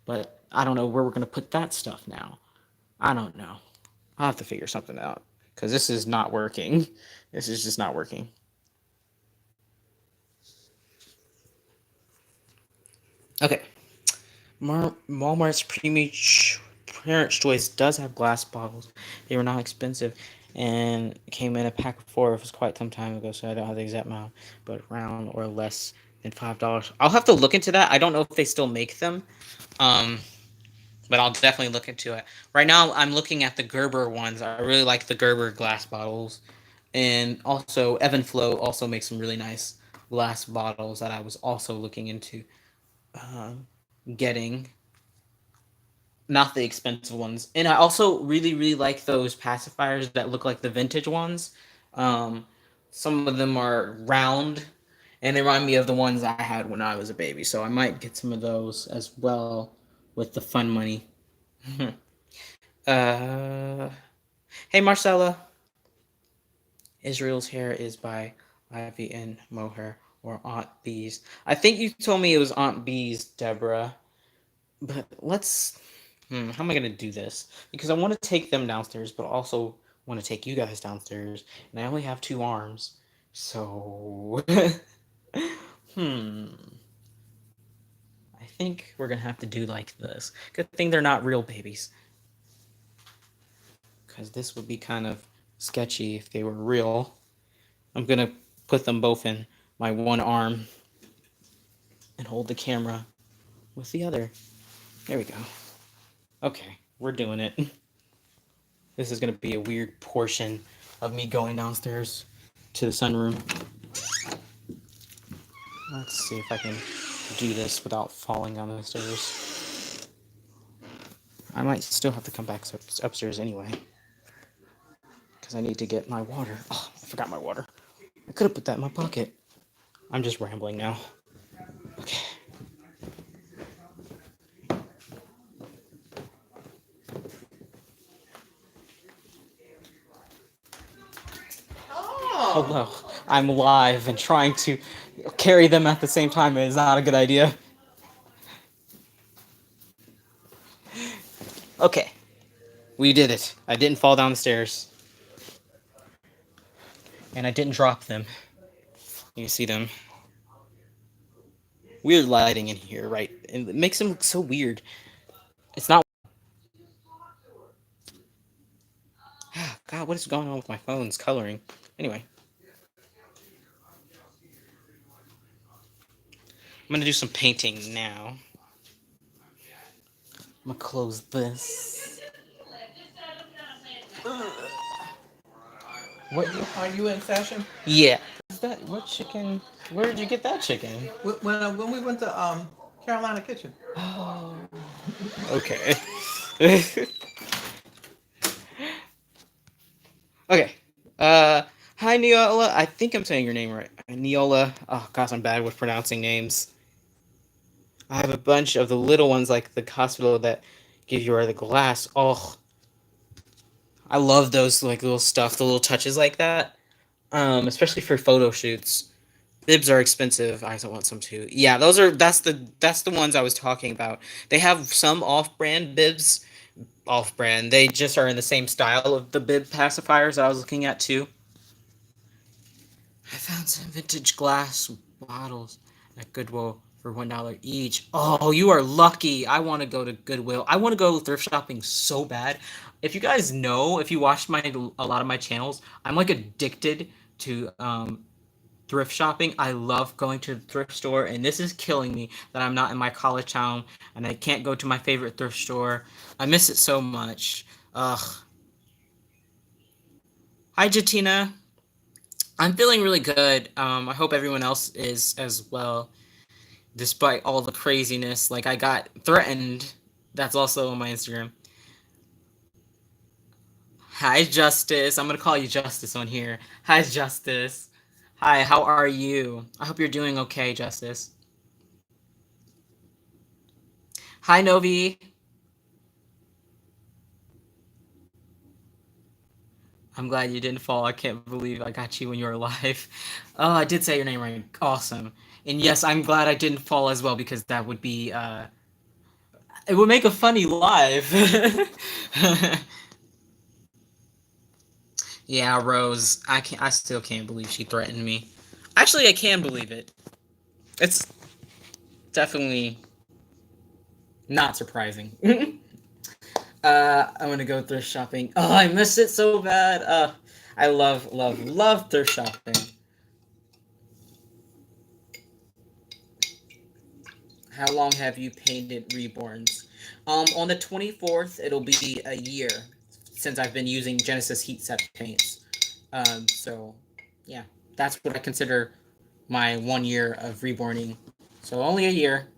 But I don't know where we're going to put that stuff now. I don't know. I'll have to figure something out. because this is not working. This is just not working. Okay. Walmart's Parents' Choice does have glass bottles. They were not expensive and came in a pack of 4. It was quite some time ago, so I don't have the exact amount, but around or less than $5. I'll have to look into that. I don't know if they still make them, um, but I'll definitely look into it. Right now, I'm looking at the Gerber ones. I really like the Gerber glass bottles, and also Evanflow also makes some really nice glass bottles that I was also looking into getting, not the expensive ones. And I also really like those pacifiers that look like the vintage ones. Um, some of them are round, and they remind me of the ones I had when I was a baby. So I might get some of those as well with the fun money. uh, hey Marcella, Israel's hair is by Ivy and Mohair or Aunt Bees. I think you told me it was Aunt Bees, Deborah. But let's. How am I gonna do this? Because I want to take them downstairs, but also want to take you guys downstairs, and I only have 2 arms, so. hmm. I think we're gonna have to do like this. Good thing they're not real babies, because this would be kind of sketchy if they were real. I'm gonna put them both in my one arm and hold the camera with the other. There we go. Okay, we're doing it. This is going to be a weird portion of me going downstairs to the sunroom. Let's see if I can do this without falling down the stairs. I might still have to come back upstairs anyway, because I need to get my water. Oh, I forgot my water. I could have put that in my pocket. I'm just rambling now. Okay. Hello. I'm live, and trying to carry them at the same time is not a good idea. Okay. We did it. I didn't fall down the stairs. And I didn't drop them. You see them. Weird lighting in here, right? And it makes them look so weird. It's not. God, what is going on with my phone's coloring? Anyway. I'm gonna do some painting now. I'm gonna close this. What are you in session? Yeah. Is that what chicken? Where did you get that chicken? When we went to Carolina Kitchen. Oh. Okay. Okay. Hi Neola. I think I'm saying your name right. Neola. Oh gosh, I'm bad with pronouncing names. I have a bunch of the little ones like the hospital that give you the glass. Oh, I love those like little stuff, the little touches like that. Especially for photo shoots. Bibs are expensive. I want some too. Yeah, that's the ones I was talking about. They have some off-brand bibs. Off-brand. They just are in the same style of the bib pacifiers that I was looking at too. I found some vintage glass bottles at Goodwill for $1 each. Oh, you are lucky. I want to go to Goodwill. I want to go thrift shopping so bad. If you guys know, if you watched a lot of my channels, I'm like addicted to thrift shopping. I love going to the thrift store, and this is killing me that I'm not in my college town and I can't go to my favorite thrift store. I miss it so much. Ugh. Hi, Jatina. I'm feeling really good. I hope everyone else is as well, despite all the craziness. Like, I got threatened. That's also on my Instagram. Hi, Justice. I'm gonna call you Justice on here. Hi, Justice. Hi, how are you? I hope you're doing okay, Justice. Hi, Novi. I'm glad you didn't fall. I can't believe I got you when you were alive. Oh, I did say your name right. Awesome. And yes, I'm glad I didn't fall as well because that would be it would make a funny live. Yeah, Rose. I can. I still can't believe she threatened me. Actually, I can believe it. It's definitely not surprising. I'm gonna go thrift shopping. Oh, I miss it so bad. I love, love, love thrift shopping. How long have you painted Reborns? On the 24th, it'll be a year since I've been using Genesis heat set paints. So, yeah, that's what I consider my 1 year of reborning. So only a year.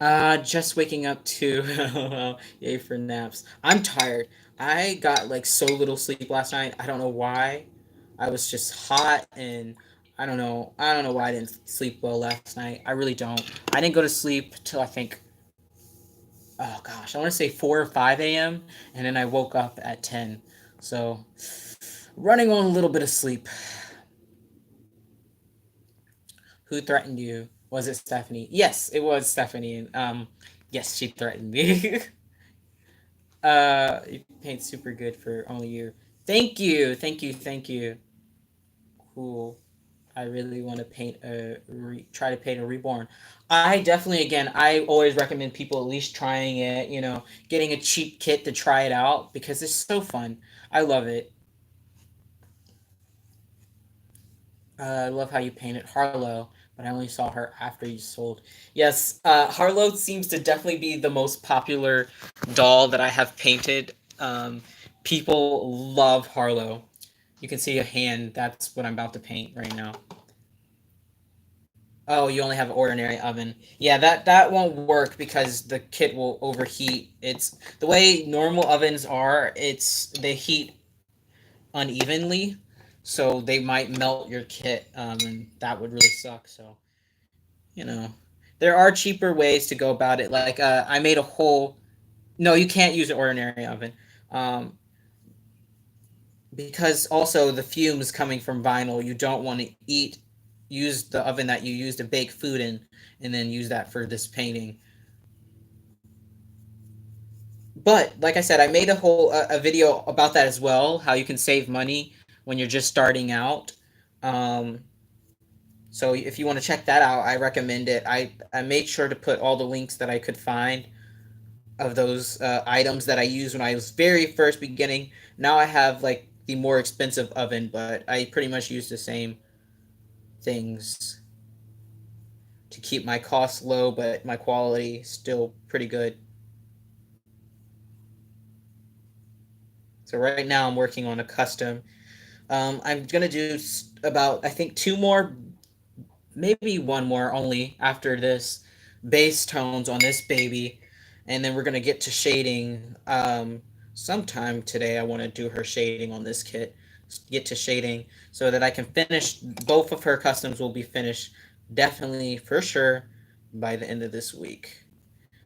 Just waking up to yay for naps. I'm tired. I got like so little sleep last night. I don't know why. I was just hot and I don't know. I don't know why I didn't sleep well last night. I really don't. I didn't go to sleep till I think oh gosh, I want to say 4 or 5 a.m. and then I woke up at 10. So running on a little bit of sleep. Who threatened you? Was it Stephanie? Yes, it was Stephanie. Yes, she threatened me. You paint super good for only you. Thank you, thank you, thank you. Cool. I really want to try to paint a reborn. I definitely, again, I always recommend people at least trying it. Getting a cheap kit to try it out because it's so fun. I love it. I love how you painted Harlow, but I only saw her after you sold. Yes, Harlow seems to definitely be the most popular doll that I have painted. People love Harlow. You can see a hand. That's what I'm about to paint right now. Oh, you only have an ordinary oven. Yeah, that won't work because the kit will overheat. It's the way normal ovens are. They heat unevenly, so they might melt your kit, and that would really suck. So you know, there are cheaper ways to go about it. Like I made a whole. No, you can't use an ordinary oven, um, because also the fumes coming from vinyl. You don't want to use the oven that you use to bake food in, and then use that for this painting. But like I said, I made a video about that as well. How you can save money when you're just starting out. Um, So if you want to check that out, I recommend it. I made sure to put all the links that I could find of those items that I used when I was very first beginning. Now I have like the more expensive oven, but I pretty much use the same things to keep my costs low, but my quality still pretty good. So right now I'm working on a custom. I'm gonna do about I think two more, maybe one more only after this base tones on this baby, and then we're gonna get to shading sometime today. I want to do her shading on this kit, get to shading so that I can finish both of her customs will be finished definitely for sure by the end of this week.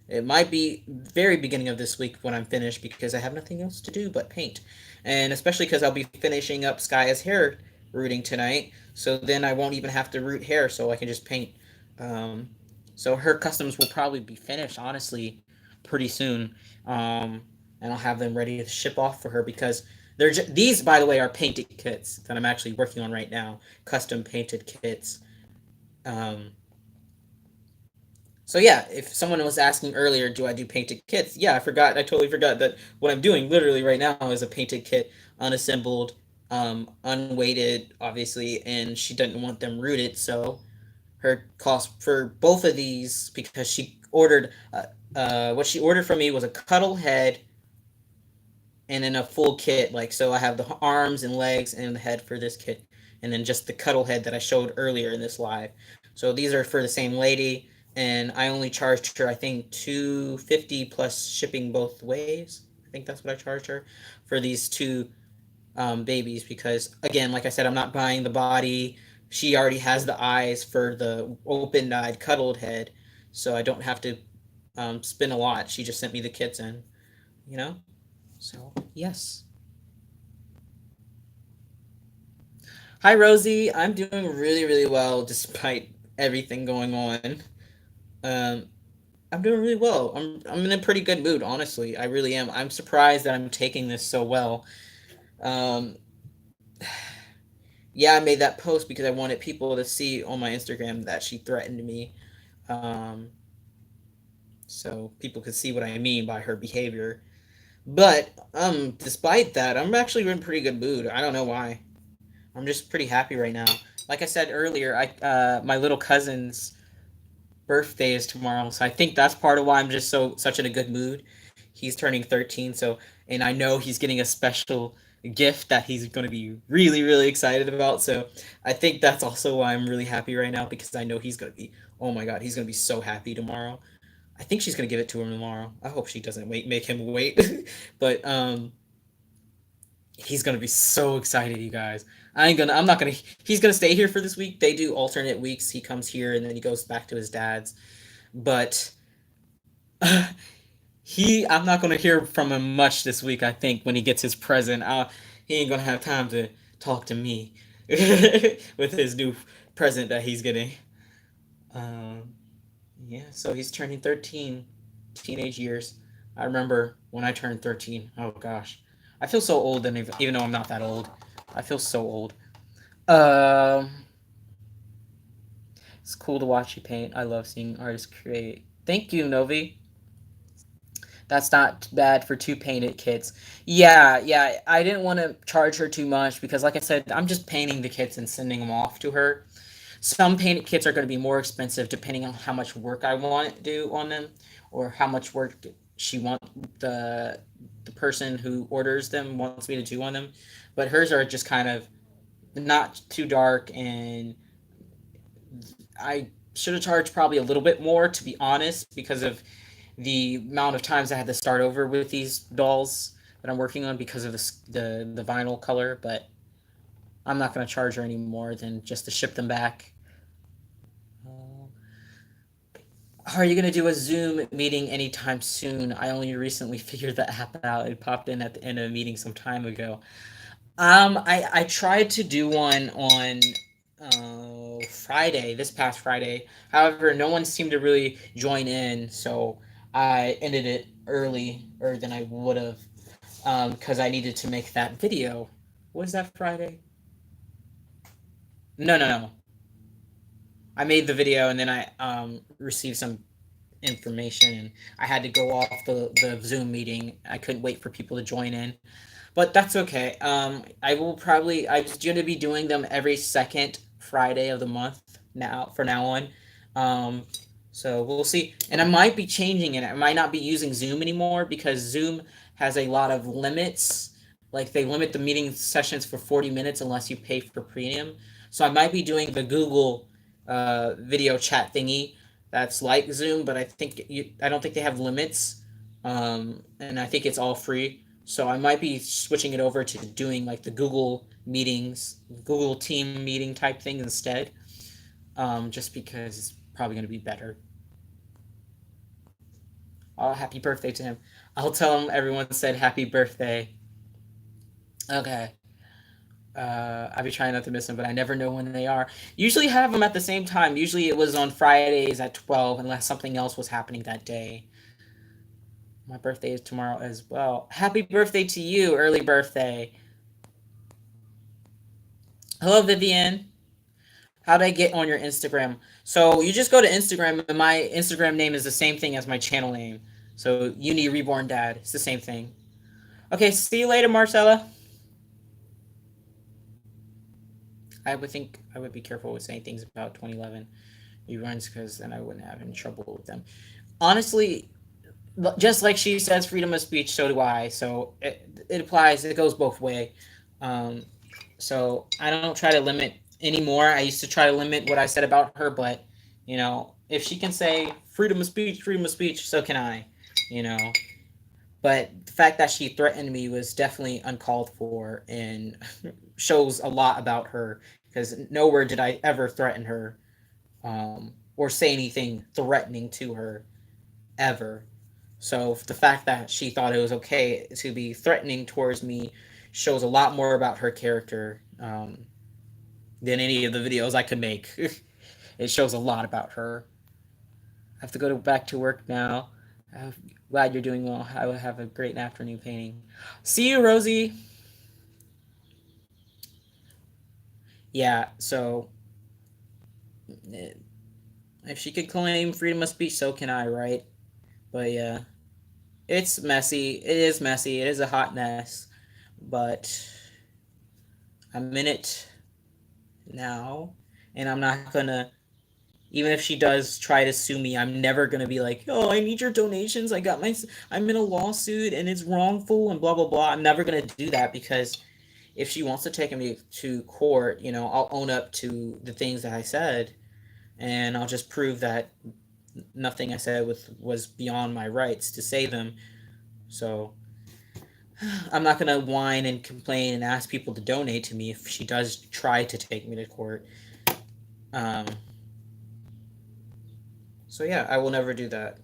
It might be very beginning of this week when I'm finished because I have nothing else to do but paint. And especially because I'll be finishing up Skaya's hair rooting tonight. So then I won't even have to root hair, so I can just paint. Um, so her customs will probably be finished, honestly, pretty soon. And I'll have them ready to ship off for her because these, by the way, are painted kits that I'm actually working on right now. Custom painted kits. Um, so yeah, if someone was asking earlier, do I do painted kits? Yeah, I forgot. I totally forgot that what I'm doing literally right now is a painted kit, unassembled, unweighted, obviously, and she didn't want them rooted, so her cost for both of these because she ordered what she ordered from me was a cuddle head and then a full kit. Like so, I have the arms and legs and the head for this kit, and then just the cuddle head that I showed earlier in this live. So these are for the same lady, and I only charged her I think 250 plus shipping both ways. I think that's what I charged her for these two babies because again, like I said, I'm not buying the body. She already has the eyes for the open-eyed cuddled head, so I don't have to spend a lot. She just sent me the kits in, you know. So yes. Hi, Rosie. I'm doing really, really well despite everything going on. Um, I'm doing really well. I'm in a pretty good mood, honestly. I really am. I'm surprised that I'm taking this so well. Um, yeah, I made that post because I wanted people to see on my Instagram that she threatened me. Um, so people could see what I mean by her behavior. But despite that, I'm actually in pretty good mood. I don't know why. I'm just pretty happy right now. Like I said earlier, I my little cousin's birthday is tomorrow, so I think that's part of why I'm just such in a good mood. He's turning 13, so and I know he's getting a special gift that he's going to be really excited about. So I think that's also why I'm really happy right now because I know he's going to be oh my god, he's going to be so happy tomorrow. I think she's going to give it to him tomorrow. I hope she doesn't make him wait. But he's going to be so excited, you guys. I'm not going to he's going to stay here for this week. They do alternate weeks. He comes here and then he goes back to his dad's. But I'm not gonna hear from him much this week. I think when he gets his present, he ain't gonna have time to talk to me with his new present that he's getting. Um, yeah, so he's turning 13, teenage years. I remember when I turned 13. Oh gosh, I feel so old, and even though I'm not that old, I feel so old. Um, it's cool to watch you paint. I love seeing artists create. Thank you, Novi. That's not bad for two painted kits. Yeah. I didn't want to charge her too much because, like I said, I'm just painting the kits and sending them off to her. Some painted kits are going to be more expensive depending on how much work I want to do on them, or how much work she want the person who orders them wants me to do on them. But hers are just kind of not too dark, and I should have charged probably a little bit more to be honest because of the amount of times I had to start over with these dolls that I'm working on because of the vinyl color. But I'm not going to charge her any more than just to ship them back. Uh, are you going to do a Zoom meeting anytime soon? I only recently figured the app out. It popped in at the end of a meeting some time ago. I tried to do one on Friday, this past Friday. However, no one seemed to really join in, so I ended it earlier than I would have, because I needed to make that video. Was that Friday? No. I made the video and then I received some information and I had to go off the Zoom meeting. I couldn't wait for people to join in. But that's okay. I'm just going to be doing them every second Friday of the month now for now on. Um, so we'll see. And I might be changing it. I might not be using Zoom anymore because Zoom has a lot of limits. Like they limit the meeting sessions for 40 minutes unless you pay for premium. So I might be doing the Google video chat thingy that's like Zoom, but I don't think they have limits. And I think it's all free. So I might be switching it over to doing like the Google meetings, Google Team meeting type thing instead, just because it's probably going to be better. Oh, happy birthday to him. I'll tell him everyone said happy birthday. Okay. I'll be trying not to miss them, but I never know when they are. Usually have them at the same time. Usually it was on Fridays at 12, unless something else was happening that day. My birthday is tomorrow as well. Happy birthday to you, early birthday. Hello, Vivian. How would I get on your Instagram? So you just go to Instagram, and my Instagram name is the same thing as my channel name. So Uni Reborn Dad. It's the same thing. Okay, see you later, Marcella. I would think I would be careful with saying things about 2011 reruns because then I wouldn't have any trouble with them. Honestly, just like she says, freedom of speech, so do I. So it applies. It goes both way. Um, so I don't try to limit anymore. I used to try to limit what I said about her, but if she can say freedom of speech, so can I. You know, but the fact that she threatened me was definitely uncalled for and shows a lot about her because nowhere did I ever threaten her or say anything threatening to her ever. So the fact that she thought it was okay to be threatening towards me shows a lot more about her character than any of the videos I could make. It shows a lot about her. I have to go back to work now. I'm glad you're doing well. I will have a great afternoon painting. See you, Rosie. yeah, so eh, if she could claim freedom of speech, so can I, right? But yeah, it's messy. It is messy. It is a hot mess. But I'm in it now, and I'm not gonna. Even if she does try to sue me, I'm never gonna be like, "Oh, I need your donations. I'm in a lawsuit and it's wrongful and blah blah blah." I'm never gonna do that because if she wants to take me to court, I'll own up to the things that I said, and I'll just prove that nothing I said was beyond my rights to say them. So I'm not gonna whine and complain and ask people to donate to me if she does try to take me to court. Um, so yeah, I will never do that.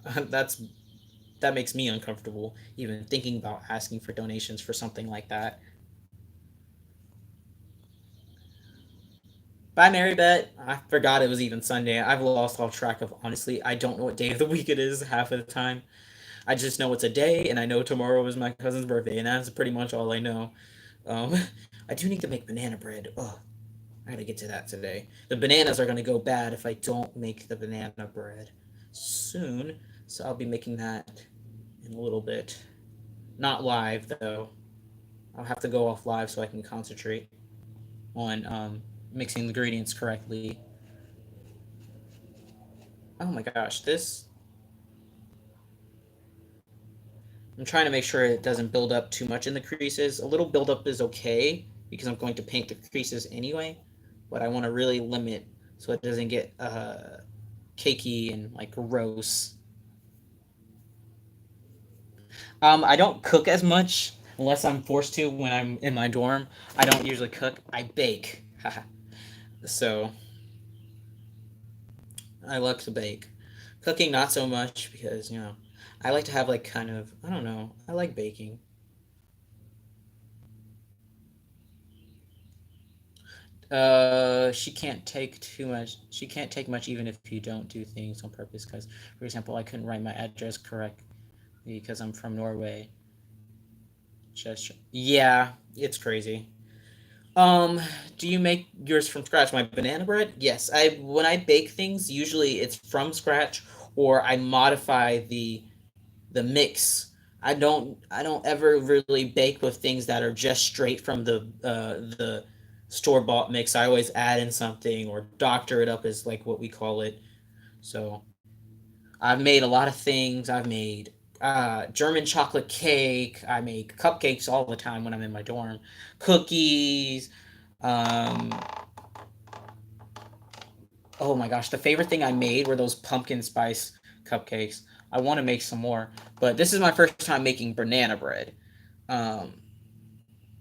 That makes me uncomfortable even thinking about asking for donations for something like that. Bye, Mary Bet. I forgot it was even Sunday. I've lost all track of, honestly. I don't know what day of the week it is half of the time. I just know it's a day, and I know tomorrow is my cousin's birthday, and that's pretty much all I know. Um, I do need to make banana bread. Ugh, I gotta get to that today. The bananas are gonna go bad if I don't make the banana bread soon, so I'll be making that in a little bit. Not live though. I'll have to go off live so I can concentrate on mixing the ingredients correctly. Oh my gosh, this. I'm trying to make sure it doesn't build up too much in the creases. A little buildup is okay because I'm going to paint the creases anyway, but I want to really limit so it doesn't get cakey and like gross. I don't cook as much unless I'm forced to when I'm in my dorm. I don't usually cook. I bake. So I love to bake. Cooking not so much because I like to have like kind of I don't know. I like baking. She can't take too much. She can't take much even if you don't do things on purpose. Because, for example, I couldn't write my address correctly because I'm from Norway. Just yeah, it's crazy. Um, do you make yours from scratch? My banana bread? Yes. I when I bake things, usually it's from scratch or I modify the mix. I don't ever really bake with things that are just straight from the store bought mix. I always add in something or doctor it up is like what we call it. So I've made a lot of things. I've made German chocolate cake. I make cupcakes all the time when I'm in my dorm. Cookies. Um, oh my gosh, the favorite thing I made were those pumpkin spice cupcakes. I want to make some more, but this is my first time making banana bread. Um,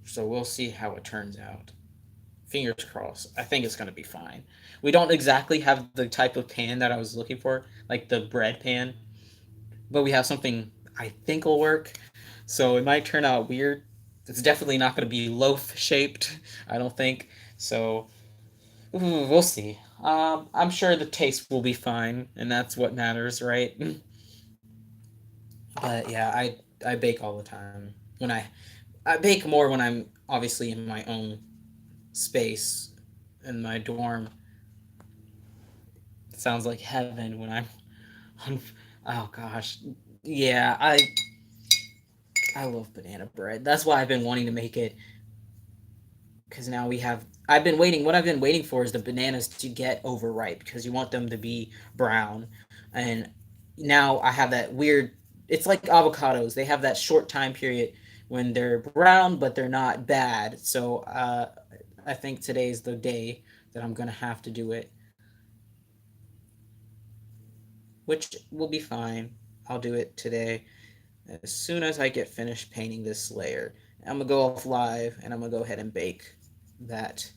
so we'll see how it turns out. Fingers crossed. I think it's gonna be fine. We don't exactly have the type of pan that I was looking for, like the bread pan, but we have something I think will work. So it might turn out weird. It's definitely not gonna be loaf shaped. I don't think. So we'll see. I'm sure the taste will be fine, and that's what matters, right? But yeah, I bake all the time. I bake more when I'm obviously in my own space in my dorm. It sounds like heaven when I'm. Oh gosh, yeah. I love banana bread. That's why I've been wanting to make it because now we have. I've been waiting. What I've been waiting for is the bananas to get overripe because you want them to be brown, and now I have that weird. It's like avocados. They have that short time period when they're brown, but they're not bad. So I think today's the day that I'm gonna have to do it, which will be fine. I'll do it today as soon as I get finished painting this layer. I'm gonna go off live and I'm gonna go ahead and bake that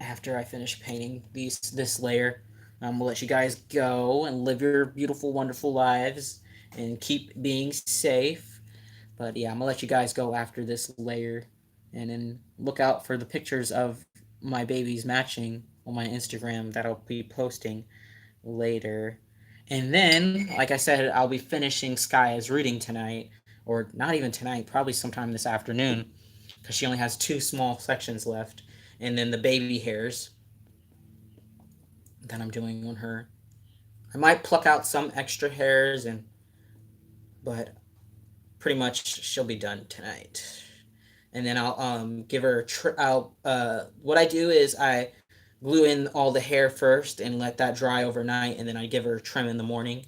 after I finish painting this layer. I'm gonna let you guys go and live your beautiful, wonderful lives and keep being safe. But yeah, I'm gonna let you guys go after this layer, and then look out for the pictures of my babies matching on my Instagram that I'll be posting later. And then, like I said, I'll be finishing Skaya's reading tonight, or not even tonight, probably sometime this afternoon, because she only has two small sections left. and then the baby hairs that I'm doing on her. I might pluck out some extra hairs, and but pretty much she'll be done tonight. And then I'll give her. I'll what I do is I glue in all the hair first and let that dry overnight, and then I give her a trim in the morning,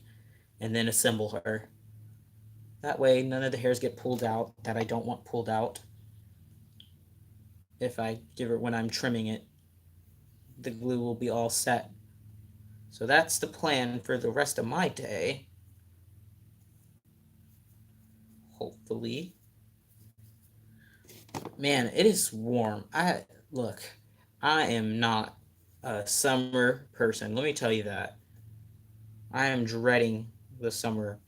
and then assemble her. That way, none of the hairs get pulled out that I don't want pulled out. If I give her when I'm trimming it, the glue will be all set. So that's the plan for the rest of my day. Hopefully, man, it is warm. I look, I am not a summer person. Let me tell you that. I am dreading the summer,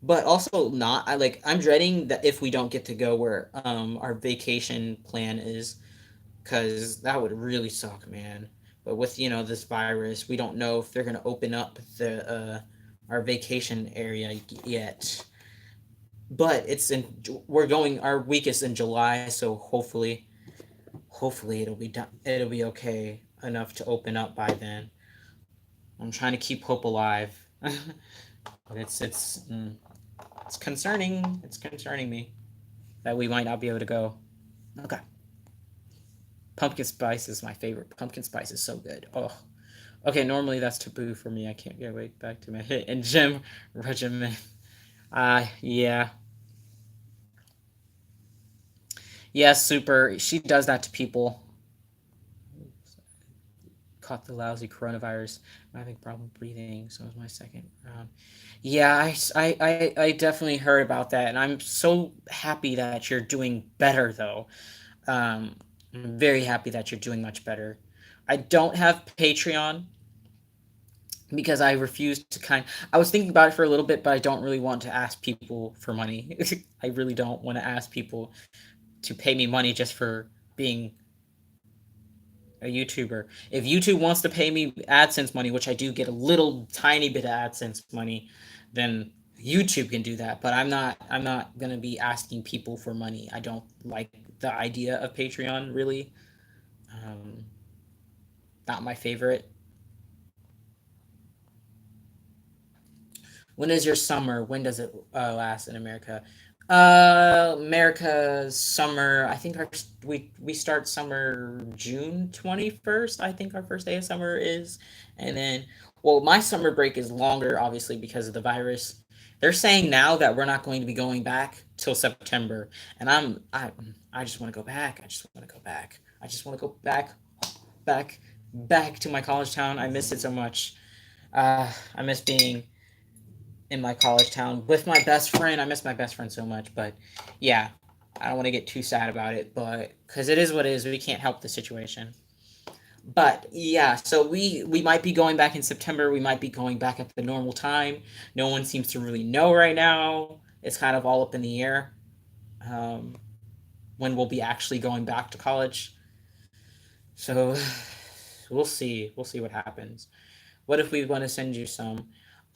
but also not. I'm dreading that if we don't get to go where our vacation plan is, because that would really suck, man. But with this virus, we don't know if they're gonna open up the our vacation area yet. But it's in we're going. Our week is in July, so hopefully it'll be done. It'll be okay enough to open up by then. I'm trying to keep hope alive, but it's concerning. It's concerning me that we might not be able to go. Okay. Pumpkin spice is my favorite. Pumpkin spice is so good. Oh. Okay, normally that's taboo for me. I can't get way back to my hit and gym regimen. Yeah. Yeah, super. She does that to people. Caught the lousy coronavirus. I'm having problem breathing, so it was my second round. Yeah, I definitely heard about that, and I'm so happy that you're doing better, though. I'm very happy that you're doing much better. I don't have Patreon because I refuse to I was thinking about it for a little bit, but I don't really want to ask people for money. I really don't want to ask people to pay me money just for being a YouTuber. If YouTube wants to pay me AdSense money, which I do get a little tiny bit of AdSense money, then YouTube can do that. But I'm not gonna be asking people for money. I don't like the idea of Patreon really. Um, Not my favorite. When is your summer? When does it last in America? America's summer. I think we start summer June 21st. I think our first day of summer is, and then my summer break is longer, obviously because of the virus. They're saying now that we're not going to be going back till September, and I just want to go back. I just want to go back. I just want to go back, back to my college town. I miss it so much. I miss being in my college town with my best friend. I miss my best friend so much, but yeah, I don't want to get too sad about it, but because it is what it is, we can't help the situation. But yeah, so we might be going back in September. We might be going back at the normal time. No one seems to really know right now. It's kind of all up in the air. Um, when we'll be actually going back to college. So we'll see. We'll see what happens. What if we want to send you some?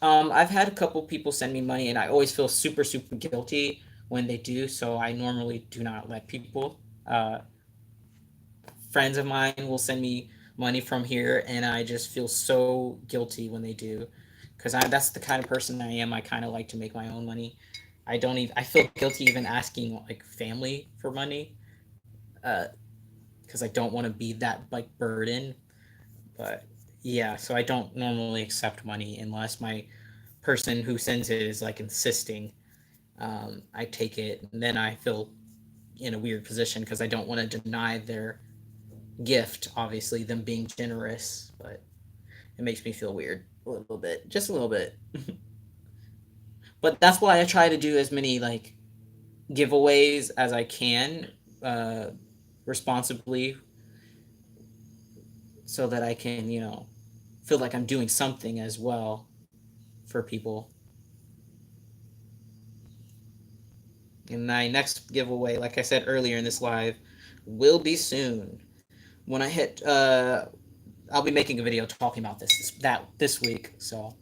I've had a couple people send me money, and I always feel super, super guilty when they do. So I normally do not let people. Friends of mine will send me money from here, and I just feel so guilty when they do, because that's the kind of person I am. I kind of like to make my own money. I don't even. I feel guilty even asking like family for money, uh, because I don't want to be that like burden. But yeah, so I don't normally accept money unless my person who sends it is like insisting. I take it, and then I feel in a weird position because I don't want to deny their gift. Obviously, them being generous, but it makes me feel weird a little bit, just a little bit. But that's why I try to do as many like giveaways as I can, uh, responsibly, so that I can feel like I'm doing something as well for people. And my next giveaway, like I said earlier in this live, will be soon. When I hit, I'll be making a video talking about this week. So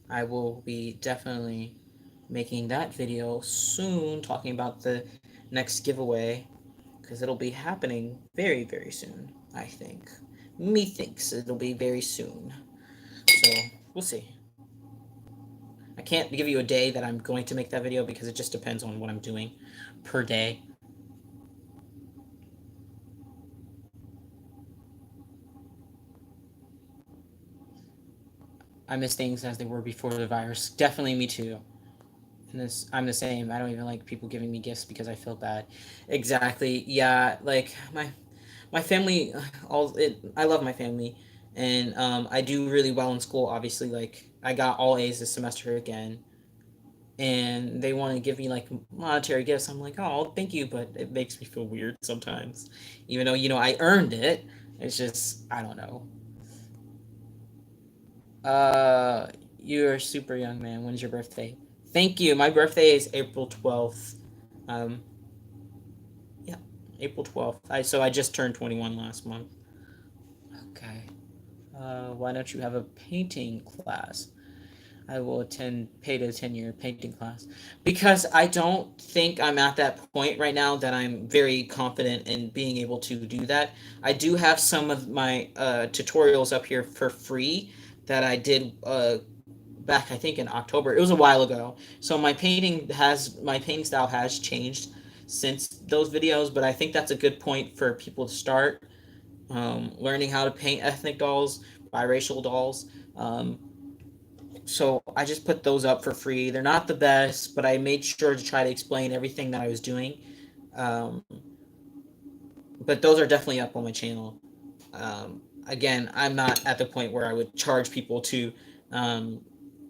I will be definitely making that video soon, talking about the next giveaway. because it'll be happening very, very soon. I think. Methinks it'll be very soon. So we'll see. I can't give you a day that I'm going to make that video because it just depends on what I'm doing per day. I miss things as they were before the virus. Definitely me too. And this, I'm the same. I don't even like people giving me gifts because I feel bad. Exactly. Yeah. Like my family. All it. I love my family, and I do really well in school. Obviously, like I got all A's this semester again, and they want to give me like monetary gifts. I'm like, oh, thank you, but it makes me feel weird sometimes, even though I earned it. It's just I don't know. You're super young, man. When's your birthday? Thank you. My birthday is April 12th. Um, yeah, April 12th. I just turned 21 last month. Okay. Why don't you have a painting class? I will pay to attend your painting class because I don't think I'm at that point right now that I'm very confident in being able to do that. I do have some of my tutorials up here for free that I did back I think in October. It was a while ago. So my painting style has changed since those videos, but I think that's a good point for people to start learning how to paint ethnic dolls, biracial dolls. So I just put those up for free. They're not the best, but I made sure to try to explain everything that I was doing. Um, but those are definitely up on my channel. Again, I'm not at the point where I would charge people to um,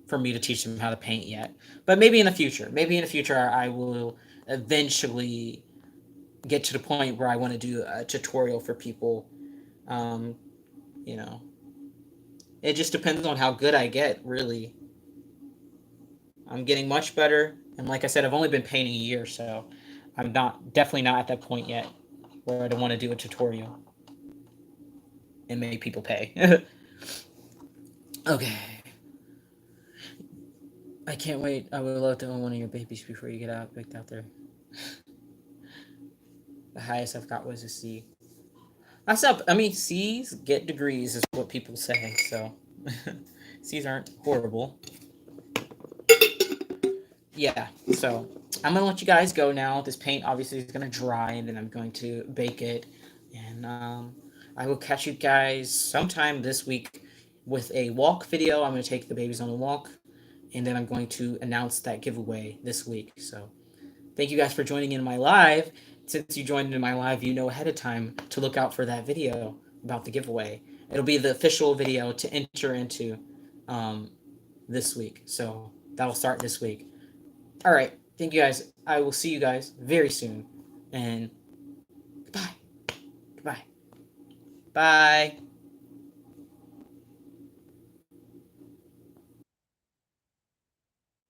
for me to teach them how to paint yet. But maybe in the future, I will eventually get to the point where I want to do a tutorial for people. Um, you know, it just depends on how good I get, really. I'm getting much better, and like I said, I've only been painting a year, so I'm not definitely not at that point yet where I don't want to do a tutorial and make people pay. Okay, I can't wait. I would love to own one of your babies before you get out picked out there. The highest I've got was a C. That's up. I mean, C's get degrees is what people say. So C's aren't horrible. Yeah. So I'm gonna let you guys go now. This paint obviously is gonna dry, and then I'm going to bake it, and I will catch you guys sometime this week with a walk video. I'm gonna take the babies on a walk, and then I'm going to announce that giveaway this week. So thank you guys for joining in my live. Since you joined in my live, you know ahead of time to look out for that video about the giveaway. It'll be the official video to enter into um, this week. So that'll start this week. All right. Thank you guys. I will see you guys very soon. And goodbye. Goodbye. Bye.